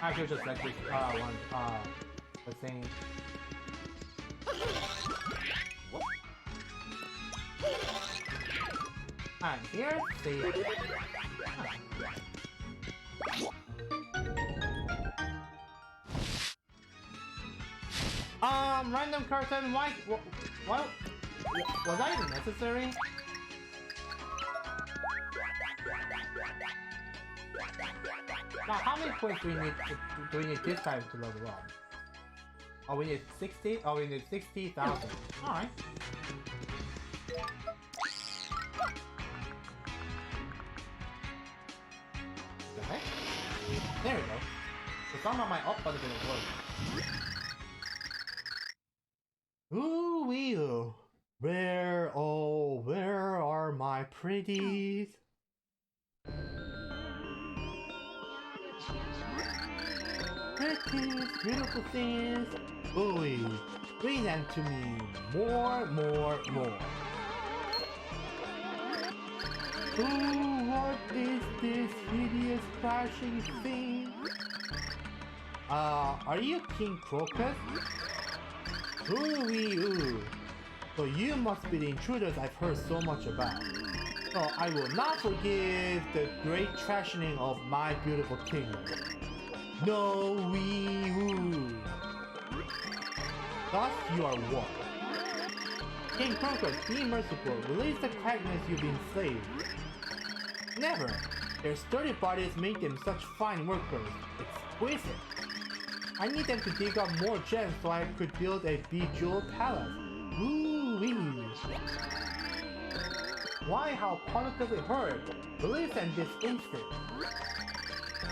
Actually, just like this one, the same. And here's the random card 7 white. What? Was that even necessary? Now, how many points do we need this time to level up? Oh, we need 60. Oh, we need 60,000. All right. Okay. There we go. So somehow my up button didn't work. Ooh wee oo. Where are my pretties? Pretties, beautiful things. Ooh, bring them to me. More. Ooh, what is this hideous crashing thing? Are you King Crocus? Ooh wee oo. So you must be the intruders I've heard so much about. So I will not forgive the great trashing of my beautiful kingdom. No wee oo. Thus you are what? King Crocus, be merciful. Release the Kragness you've enslaved. Never. Their sturdy bodies make them such fine workers. Exquisite. I need them to dig up more gems so I could build a bejeweled palace. Woo-wee. Why, how positively hurt. Release them this instant.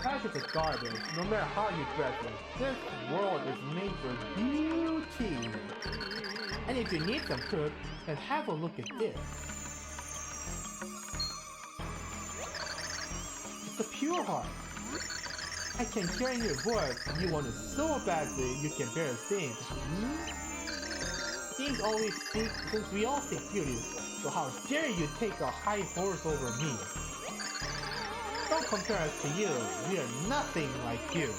Trash is garbage, no matter how you dress it. This world is made for beauty. And if you need some proof, then have a look at this. It's a pure heart. I can hear in your voice you want it so badly you can bear things. Things always speak since we all seek beauty, so how dare you take a high horse over me? Don't compare us to you, we are nothing like you.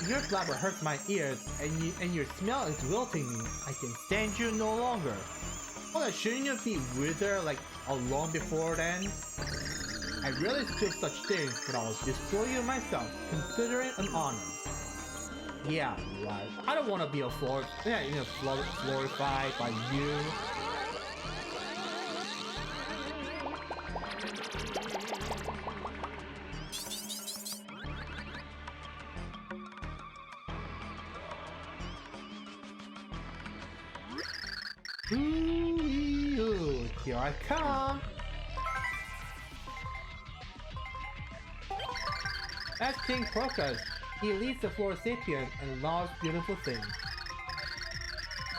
Your blabber hurts my ears, and your smell is wilting me. I can stand you no longer. Well, shouldn't you be withered like long before then? I rarely do such things, but I will destroy you myself. Consider it an honor. Yeah, right. I don't want to be glorified by you. Ooh, here I come. That's King Crocus. He leads the Floor Sapient and loves beautiful things.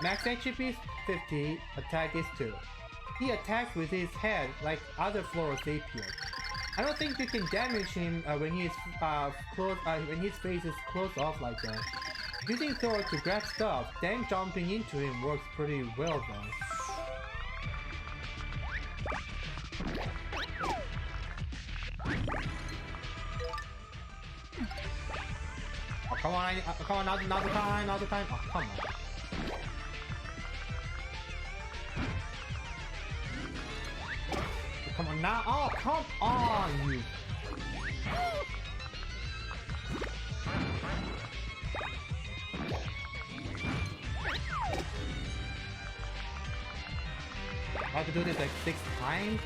Max HP is 50, attack is 2. He attacks with his head like other Floor Sapient. I don't think you can damage him when he's when his face is closed off like that. Using Thor to grab stuff, then jumping into him works pretty well though. Oh, come on, come on, not the time. Oh, come on. Come on now. Oh, come on, you. I have to do this like 6 times?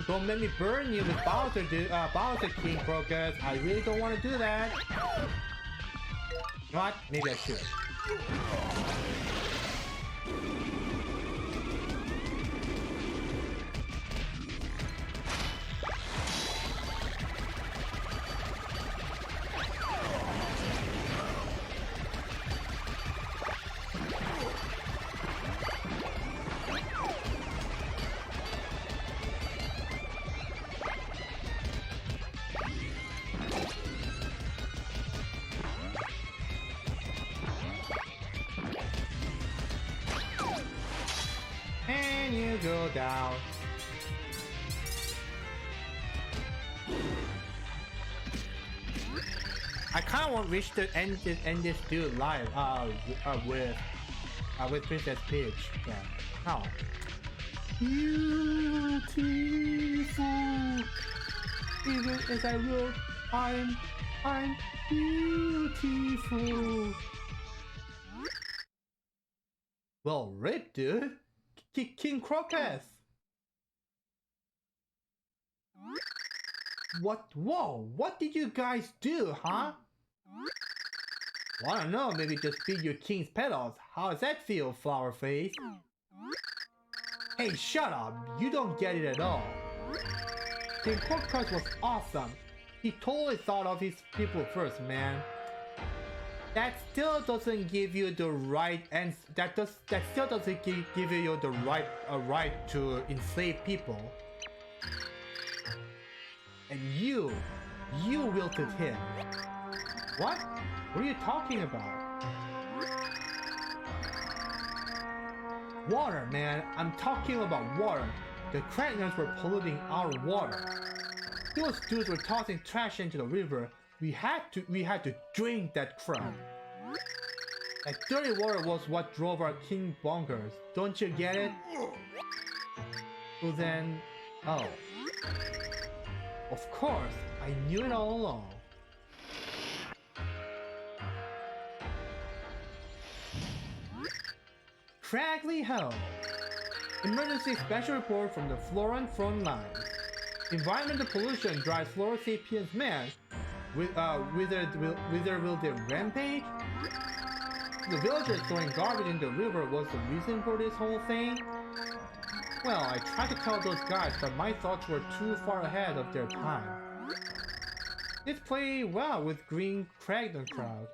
Don't make me burn you with Bowser, Bowser King Crocus. I really don't want to do that. You know what? Maybe I should. And you go down. I kind of wish to end this dude live with Princess Peach. Yeah. How? Beautiful. Even as I look, I'm beautiful. Well, rip, dude. King Crocus. What? Whoa! What did you guys do, huh? Well, I don't know. Maybe just beat your king's petals. How does that feel, Flower Face? Hey, shut up! You don't get it at all. King Crocus was awesome. He totally thought of his people first, man. That still doesn't give you the right, and that still doesn't give you the right to enslave people. And you wilted him. What? What are you talking about? Water, man. I'm talking about water. The Kratners were polluting our water. those dudes were tossing trash into the river. We had to drink that crap. That dirty water was what drove our king bonkers. Don't you get it? Well then, oh. Of course, I knew it all along. Cragley Ho. Emergency special report from the Floran front line. Environmental pollution drives Flora Sapiens mad. Whether will they rampage? The villagers throwing garbage in the river was the reason for this whole thing? Well, I tried to tell those guys, but my thoughts were too far ahead of their time. It's played well with Green Cragdon crowd.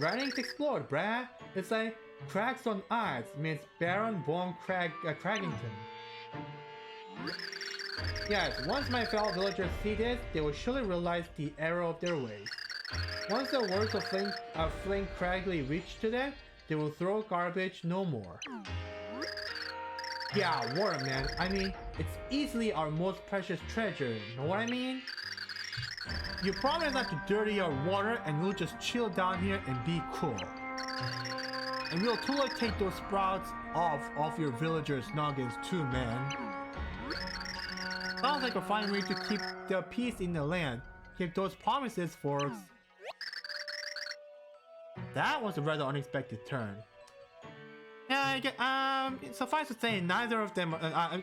Writings explored, brah. It's like Cracks on Ice means Baron von Craggington. Yes, once my fellow villagers see this, they will surely realize the error of their ways. Once the words of Flame Cragley reach to them, they will throw garbage no more. Yeah, water, man. I mean, it's easily our most precious treasure. Know what I mean? You promise not to dirty our water, and we'll just chill down here and be cool. And we'll totally take those sprouts off your villagers' noggins too, man. Sounds like a fine way to keep the peace in the land. Keep those promises, folks. That was a rather unexpected turn. Yeah, suffice to say, either of them are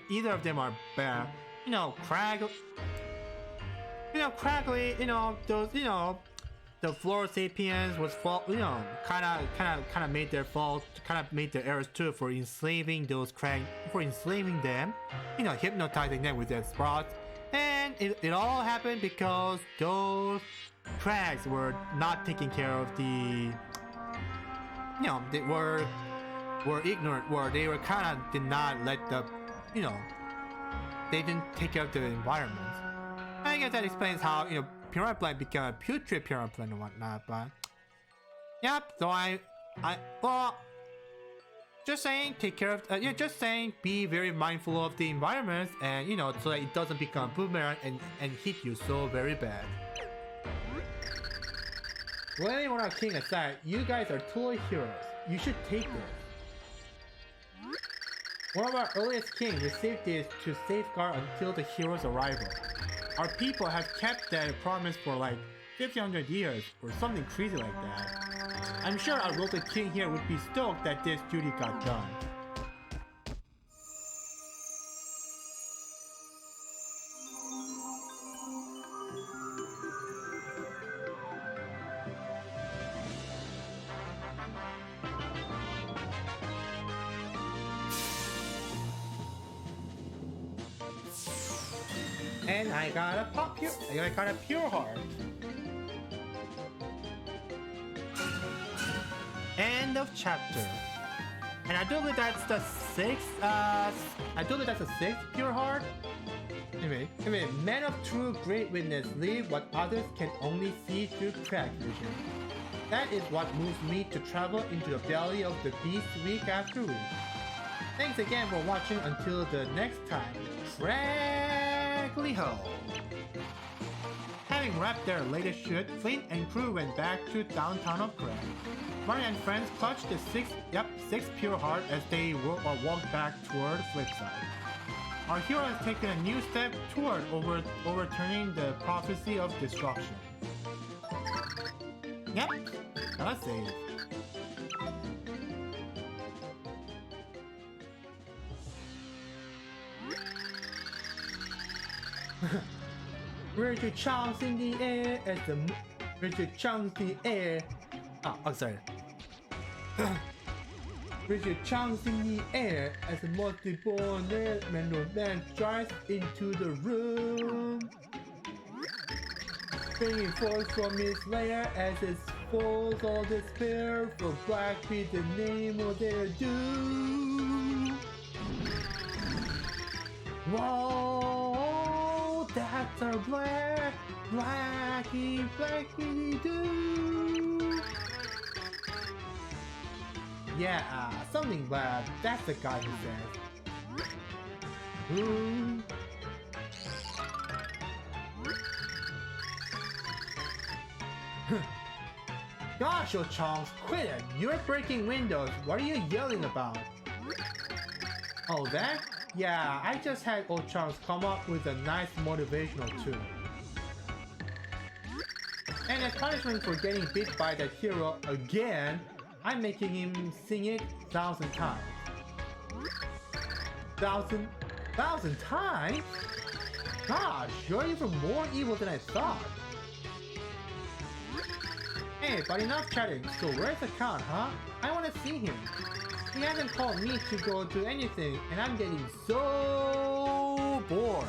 bad. Cragley, the Flora Sapiens was fault, kind of made their fault, kind of made their errors too for enslaving them, hypnotizing them with their sprouts, and it all happened because those crags were not taking care of the, they were ignorant, they were kind of did not let the, they didn't take care of the environment. I guess that explains how, Piranha Plant became a putrid Piranha Plant and whatnot, but... Yep, so well... Just saying, take care of... just saying, be very mindful of the environment and, so that it doesn't become a boomerang and hit you so very bad. Well, anyone our king aside, you guys are totally heroes. You should take this. One of our earliest kings received this to safeguard until the hero's arrival. Our people have kept that promise for like 1500 years or something crazy like that. I'm sure our local king here would be stoked that this duty got done. And I got a pure heart. End of chapter. And I do believe that's the sixth. Pure heart. Anyway, men of true great witness leave what others can only see through cracked vision. That is what moves me to travel into the belly of the beast week after week. Thanks again for watching. Until the next time. Ho. Having wrapped their latest shoot, Flint and crew went back to downtown of Crag. Mario and friends clutched the sixth pure heart as they walked back toward Flipside. Our hero has taken a new step toward overturning the prophecy of destruction. Yep, gotta save. Richard Chunks in the air as the Richard Chunks in the air. Oh, sorry. Richard Chunks in the air as a multiple man drives into the room, bringing forth from his lair as it falls all despair for Blackbeard the name of their doom. Whoa, that's a Blackie doo. Yeah, something bad. That's the guy who says. Ooh. Gosh, Ochongs, quit it! You're breaking windows. What are you yelling about? Oh, that? Yeah, I just had Ochongs come up with a nice motivational tune. And as punishment for getting beat by that hero again, I'm making him sing it 1,000 times. 1,000 times? Gosh, you're even more evil than I thought. Hey, but enough chatting, so where's the count, huh? I wanna see him. He hasn't called me to go do anything, and I'm getting so bored.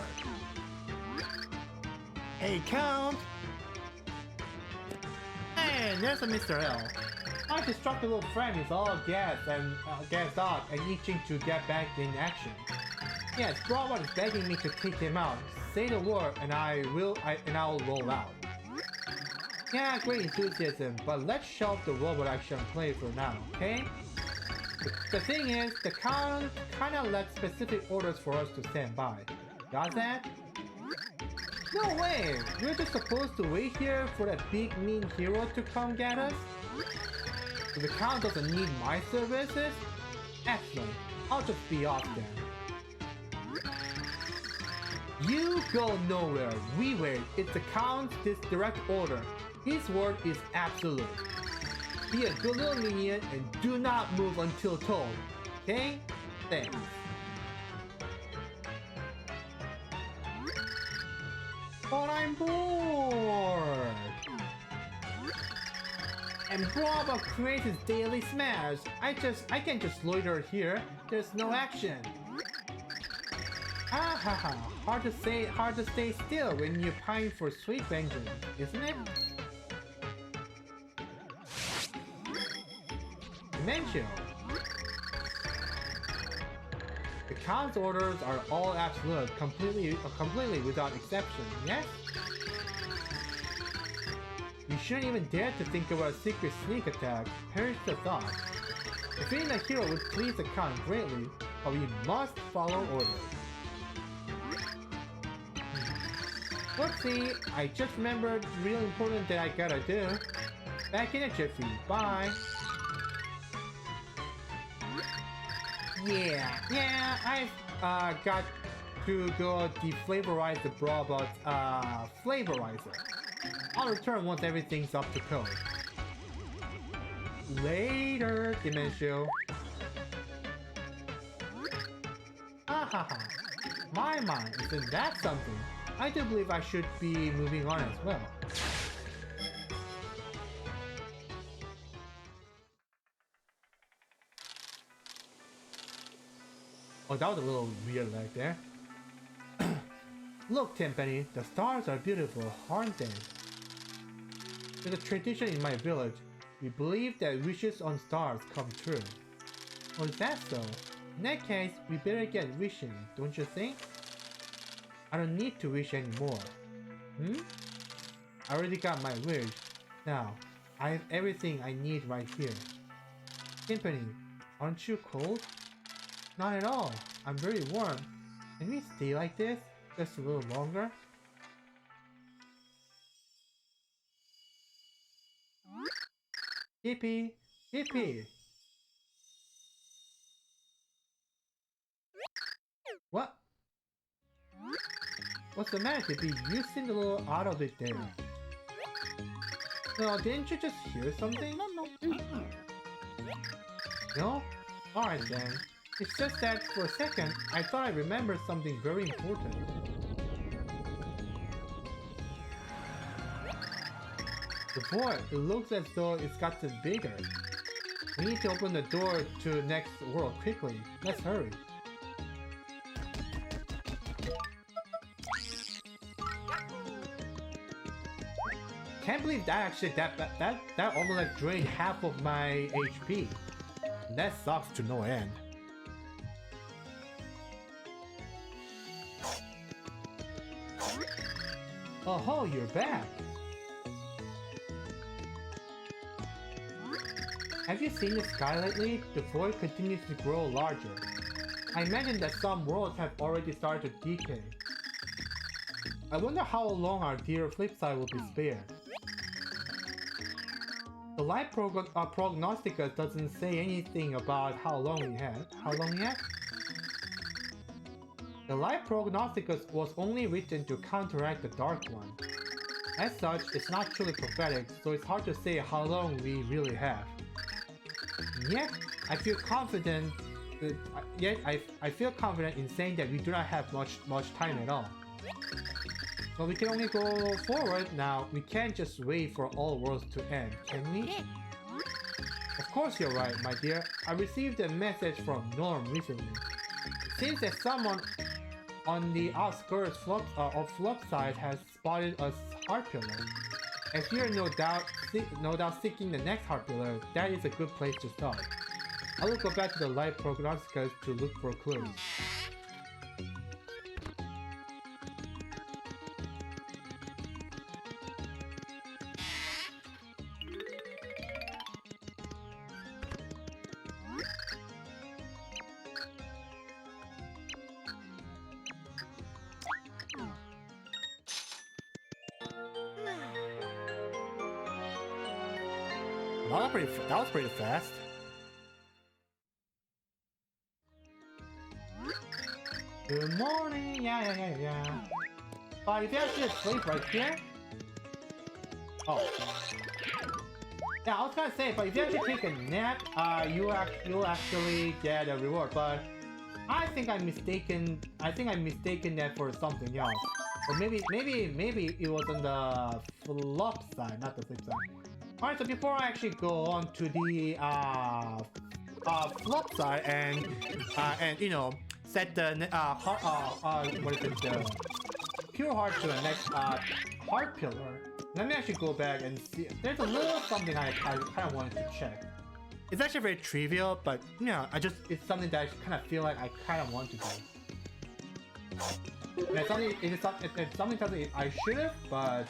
Hey, Count! Hey, there's a Mr. L. My distracted little friend is all gassed out and itching to get back in action. Yes, Bravo is begging me to kick him out. Say the word and I'll roll out. Yeah, great enthusiasm, but let's shelve the robot action play for now, okay? The thing is, the count kinda lets specific orders for us to stand by. Got that? No way! We're just supposed to wait here for that big mean hero to come get us? So the count doesn't need my services? Excellent. I'll just be off then. You go nowhere. We wait. It's the count's direct order. His word is absolute. Be a good little minion and do not move until told. Okay? Thanks. But I'm bored! And Bravo creates his daily smash. I can just loiter here. There's no action. Ha ha ha. Hard to stay still when you pine for sweet vengeance, isn't it? Dimensional. The Count's orders are all absolute, completely without exception, yes? You shouldn't even dare to think about a secret sneak attack. Perish the thought. Defeating a hero would please the Count greatly, but we must follow orders. Let's see, I just remembered real important that I gotta do. Back in a jiffy, bye! Yeah, I've got to go deflavorize the Brabot flavorizer. I'll return once everything's up to code. Later, Dimensio. Ahaha. My, isn't that something? I do believe I should be moving on as well. Oh, that was a little weird right there. Look, Timpani, the stars are beautiful, aren't they? There's a tradition in my village. We believe that wishes on stars come true. Oh, is that so? In that case, we better get wishing, don't you think? I don't need to wish anymore. I already got my wish. Now, I have everything I need right here. Timpani, aren't you cold? Not at all. I'm very warm. Can we stay like this? Just a little longer? Yippee! Yippee! What? What's the matter, Tippy? You seemed a little out of it there. No, didn't you just hear something? No? Alright then. It's just that for a second, I thought I remembered something very important. The boy, it looks as though it's gotten bigger. We need to open the door to next world quickly. Let's hurry. Can't believe that actually that almost like drained half of my HP. That sucks to no end. Oh, you're back. Have you seen the sky lately? The void continues to grow larger. I imagine that some worlds have already started to decay. I wonder how long our dear Flipside will be spared. The life prognosticus doesn't say anything about how long he had. How long he had? The life prognosticus was only written to counteract the dark one. As such, it's not truly prophetic, so it's hard to say how long we really have. Yet, I feel confident. I feel confident in saying that we do not have much time at all. But we can only go forward now. We can't just wait for all worlds to end, can we? Of course you're right, my dear. I received a message from Norm recently. It seems that someone on the outskirts of Flopside has spotted a heart pillar. As you're no doubt seeking the next heart pillar, that is a good place to start. I will go back to the light prognosticus to look for clues. That was pretty fast. Good morning. Yeah. But if you actually sleep right here. Oh. Yeah, I was gonna say, but if you actually take a nap, you'll actually get a reward. But I think I'm mistaken. I think I'm mistaken that for something else. Or maybe it was on the flop side, not the flip side. Alright, so before I actually go on to the flop side and you know set the what is it, the pure heart to the next heart pillar, let me actually go back and see. There's a little something I kind of wanted to check. It's actually very trivial, but you know, it's something that I kind of feel like I kind of want to do. And it's something I should have, but.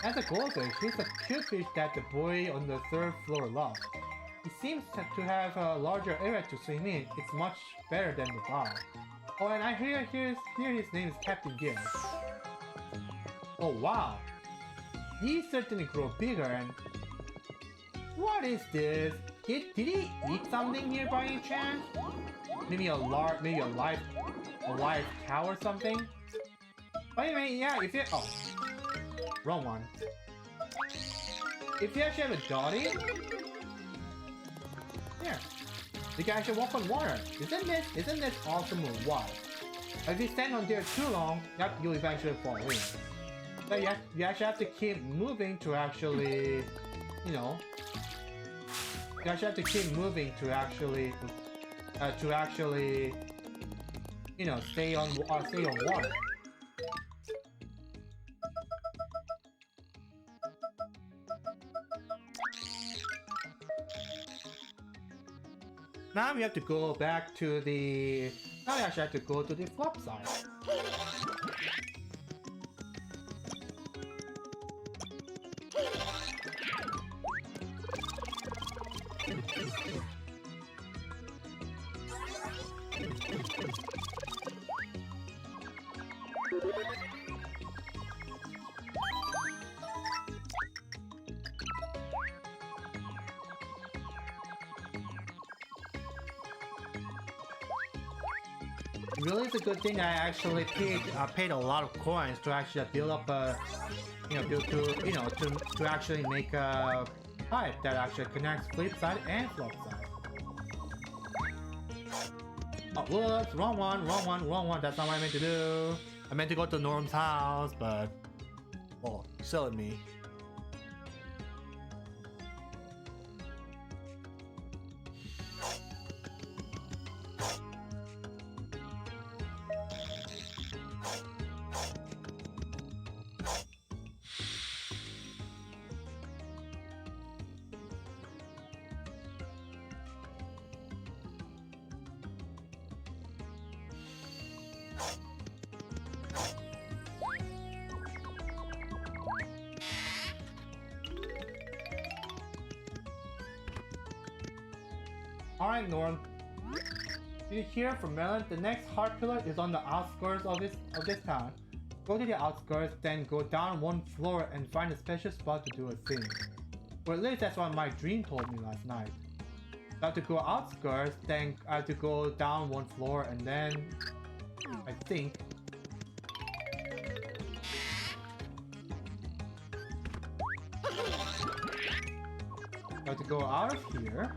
As a goldfish, he's a cute fish that the boy on the third floor loves. He seems to have a larger area to swim in. It's much better than the dog. Oh, and I hear his name is Captain Gill. Oh wow, he certainly grew bigger. And what is this? Did he eat something here by any chance? Maybe a live cow or something? But anyway, yeah, if you wrong one. If you actually have a dotty, yeah, you can actually walk on water. Isn't this awesome or what? If you stand on there too long, yep, you'll eventually fall in. But you actually have to keep moving to actually, you know, you actually have to keep moving to actually, you know, stay on water. Now we have to go back to the... Now we actually have to go to the flop side. Really, it's a good thing I actually paid a lot of coins to actually build up a, you know, to actually make a pipe that actually connects flip side and flop side. Oh, whoops, wrong one. That's not what I meant to do. I meant to go to Norm's house, but oh, silly me. Alright, Norm. You hear from Maryland, the next heart pillar is on the outskirts of this town. Go to the outskirts, then go down one floor and find a special spot to do a thing. Or at least that's what my dream told me last night. I have to go outskirts, then I have to go down one floor, and then I think I have to go out of here,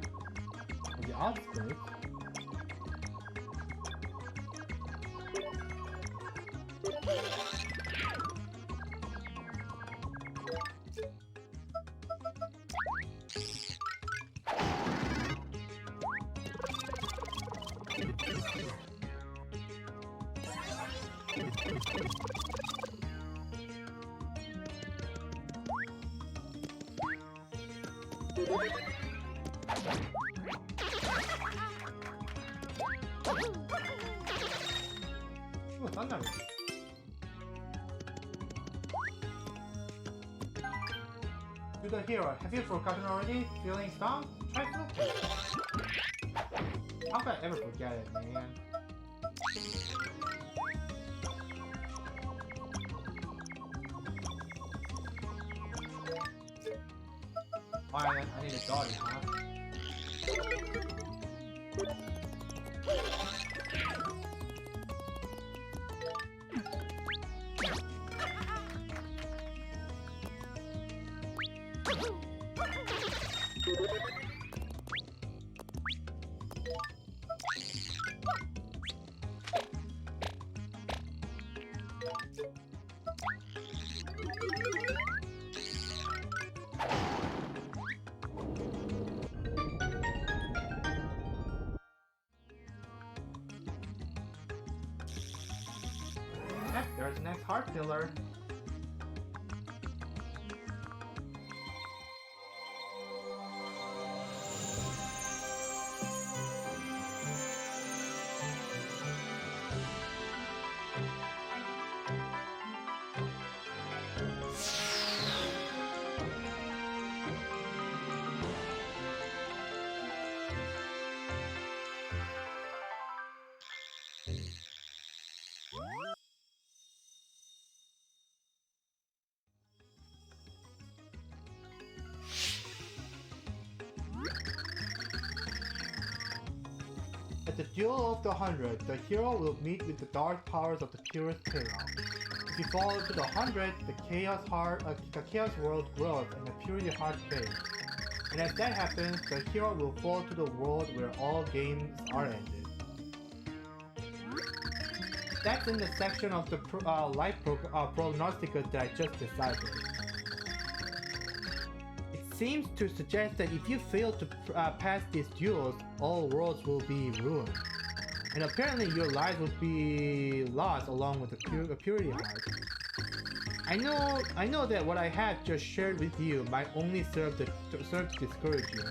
on the outskirts. Oh, thunder. To the hero, have you forgotten already? Feeling stumped? Try flipping. How could I ever forget it, man? Why, I need a doggy, huh? Yep, there's the next heart filler. At the Duel of the 100, the hero will meet with the dark powers of the purest chaos. If you fall into the 100, the chaos world grows and the purity heart fades. And as that happens, the hero will fall to the world where all games are ended. That's in the section of the life prognostica that I just decided. It seems to suggest that if you fail to pass these duels, all worlds will be ruined. And apparently your lives would be lost along with the purity heart. I know that what I have just shared with you might only serve to discourage you.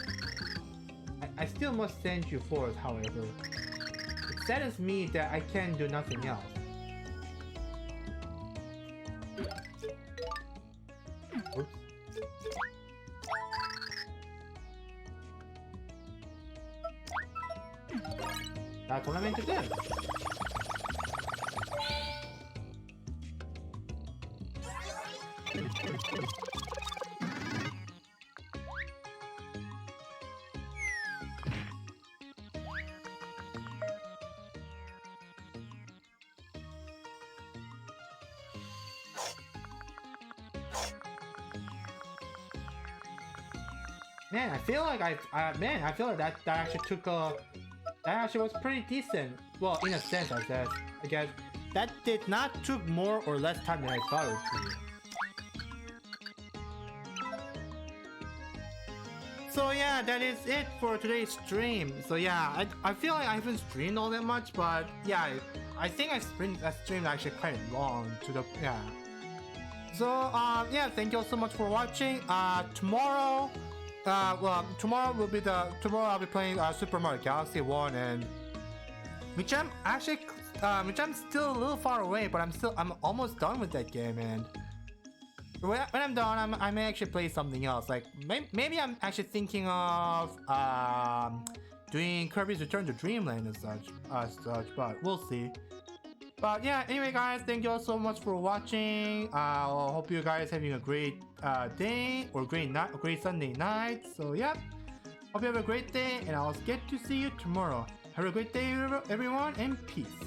I still must send you forth, however. It saddens me that I can do nothing else. Oops. That's what I meant to do. Man, I feel like I feel like that actually took a. That actually was pretty decent. Well, in a sense, I guess. That did not took more or less time than I thought it would be. So yeah, that is it for today's stream. So yeah, I feel like I haven't streamed all that much, but yeah, I think I streamed actually quite long to the yeah. So yeah, thank you all so much for watching. Tomorrow I'll be playing Super Mario Galaxy 1, and which I'm still a little far away, but I'm almost done with that game, and when I'm done, I may actually play something else. Like maybe I'm actually thinking of doing Kirby's Return to Dreamland and such, but we'll see. But yeah, anyway guys, thank you all so much for watching. I hope you guys having a great day or great night, or great Sunday night. So yeah, hope you have a great day, and I'll get to see you tomorrow. Have a great day everyone, and peace.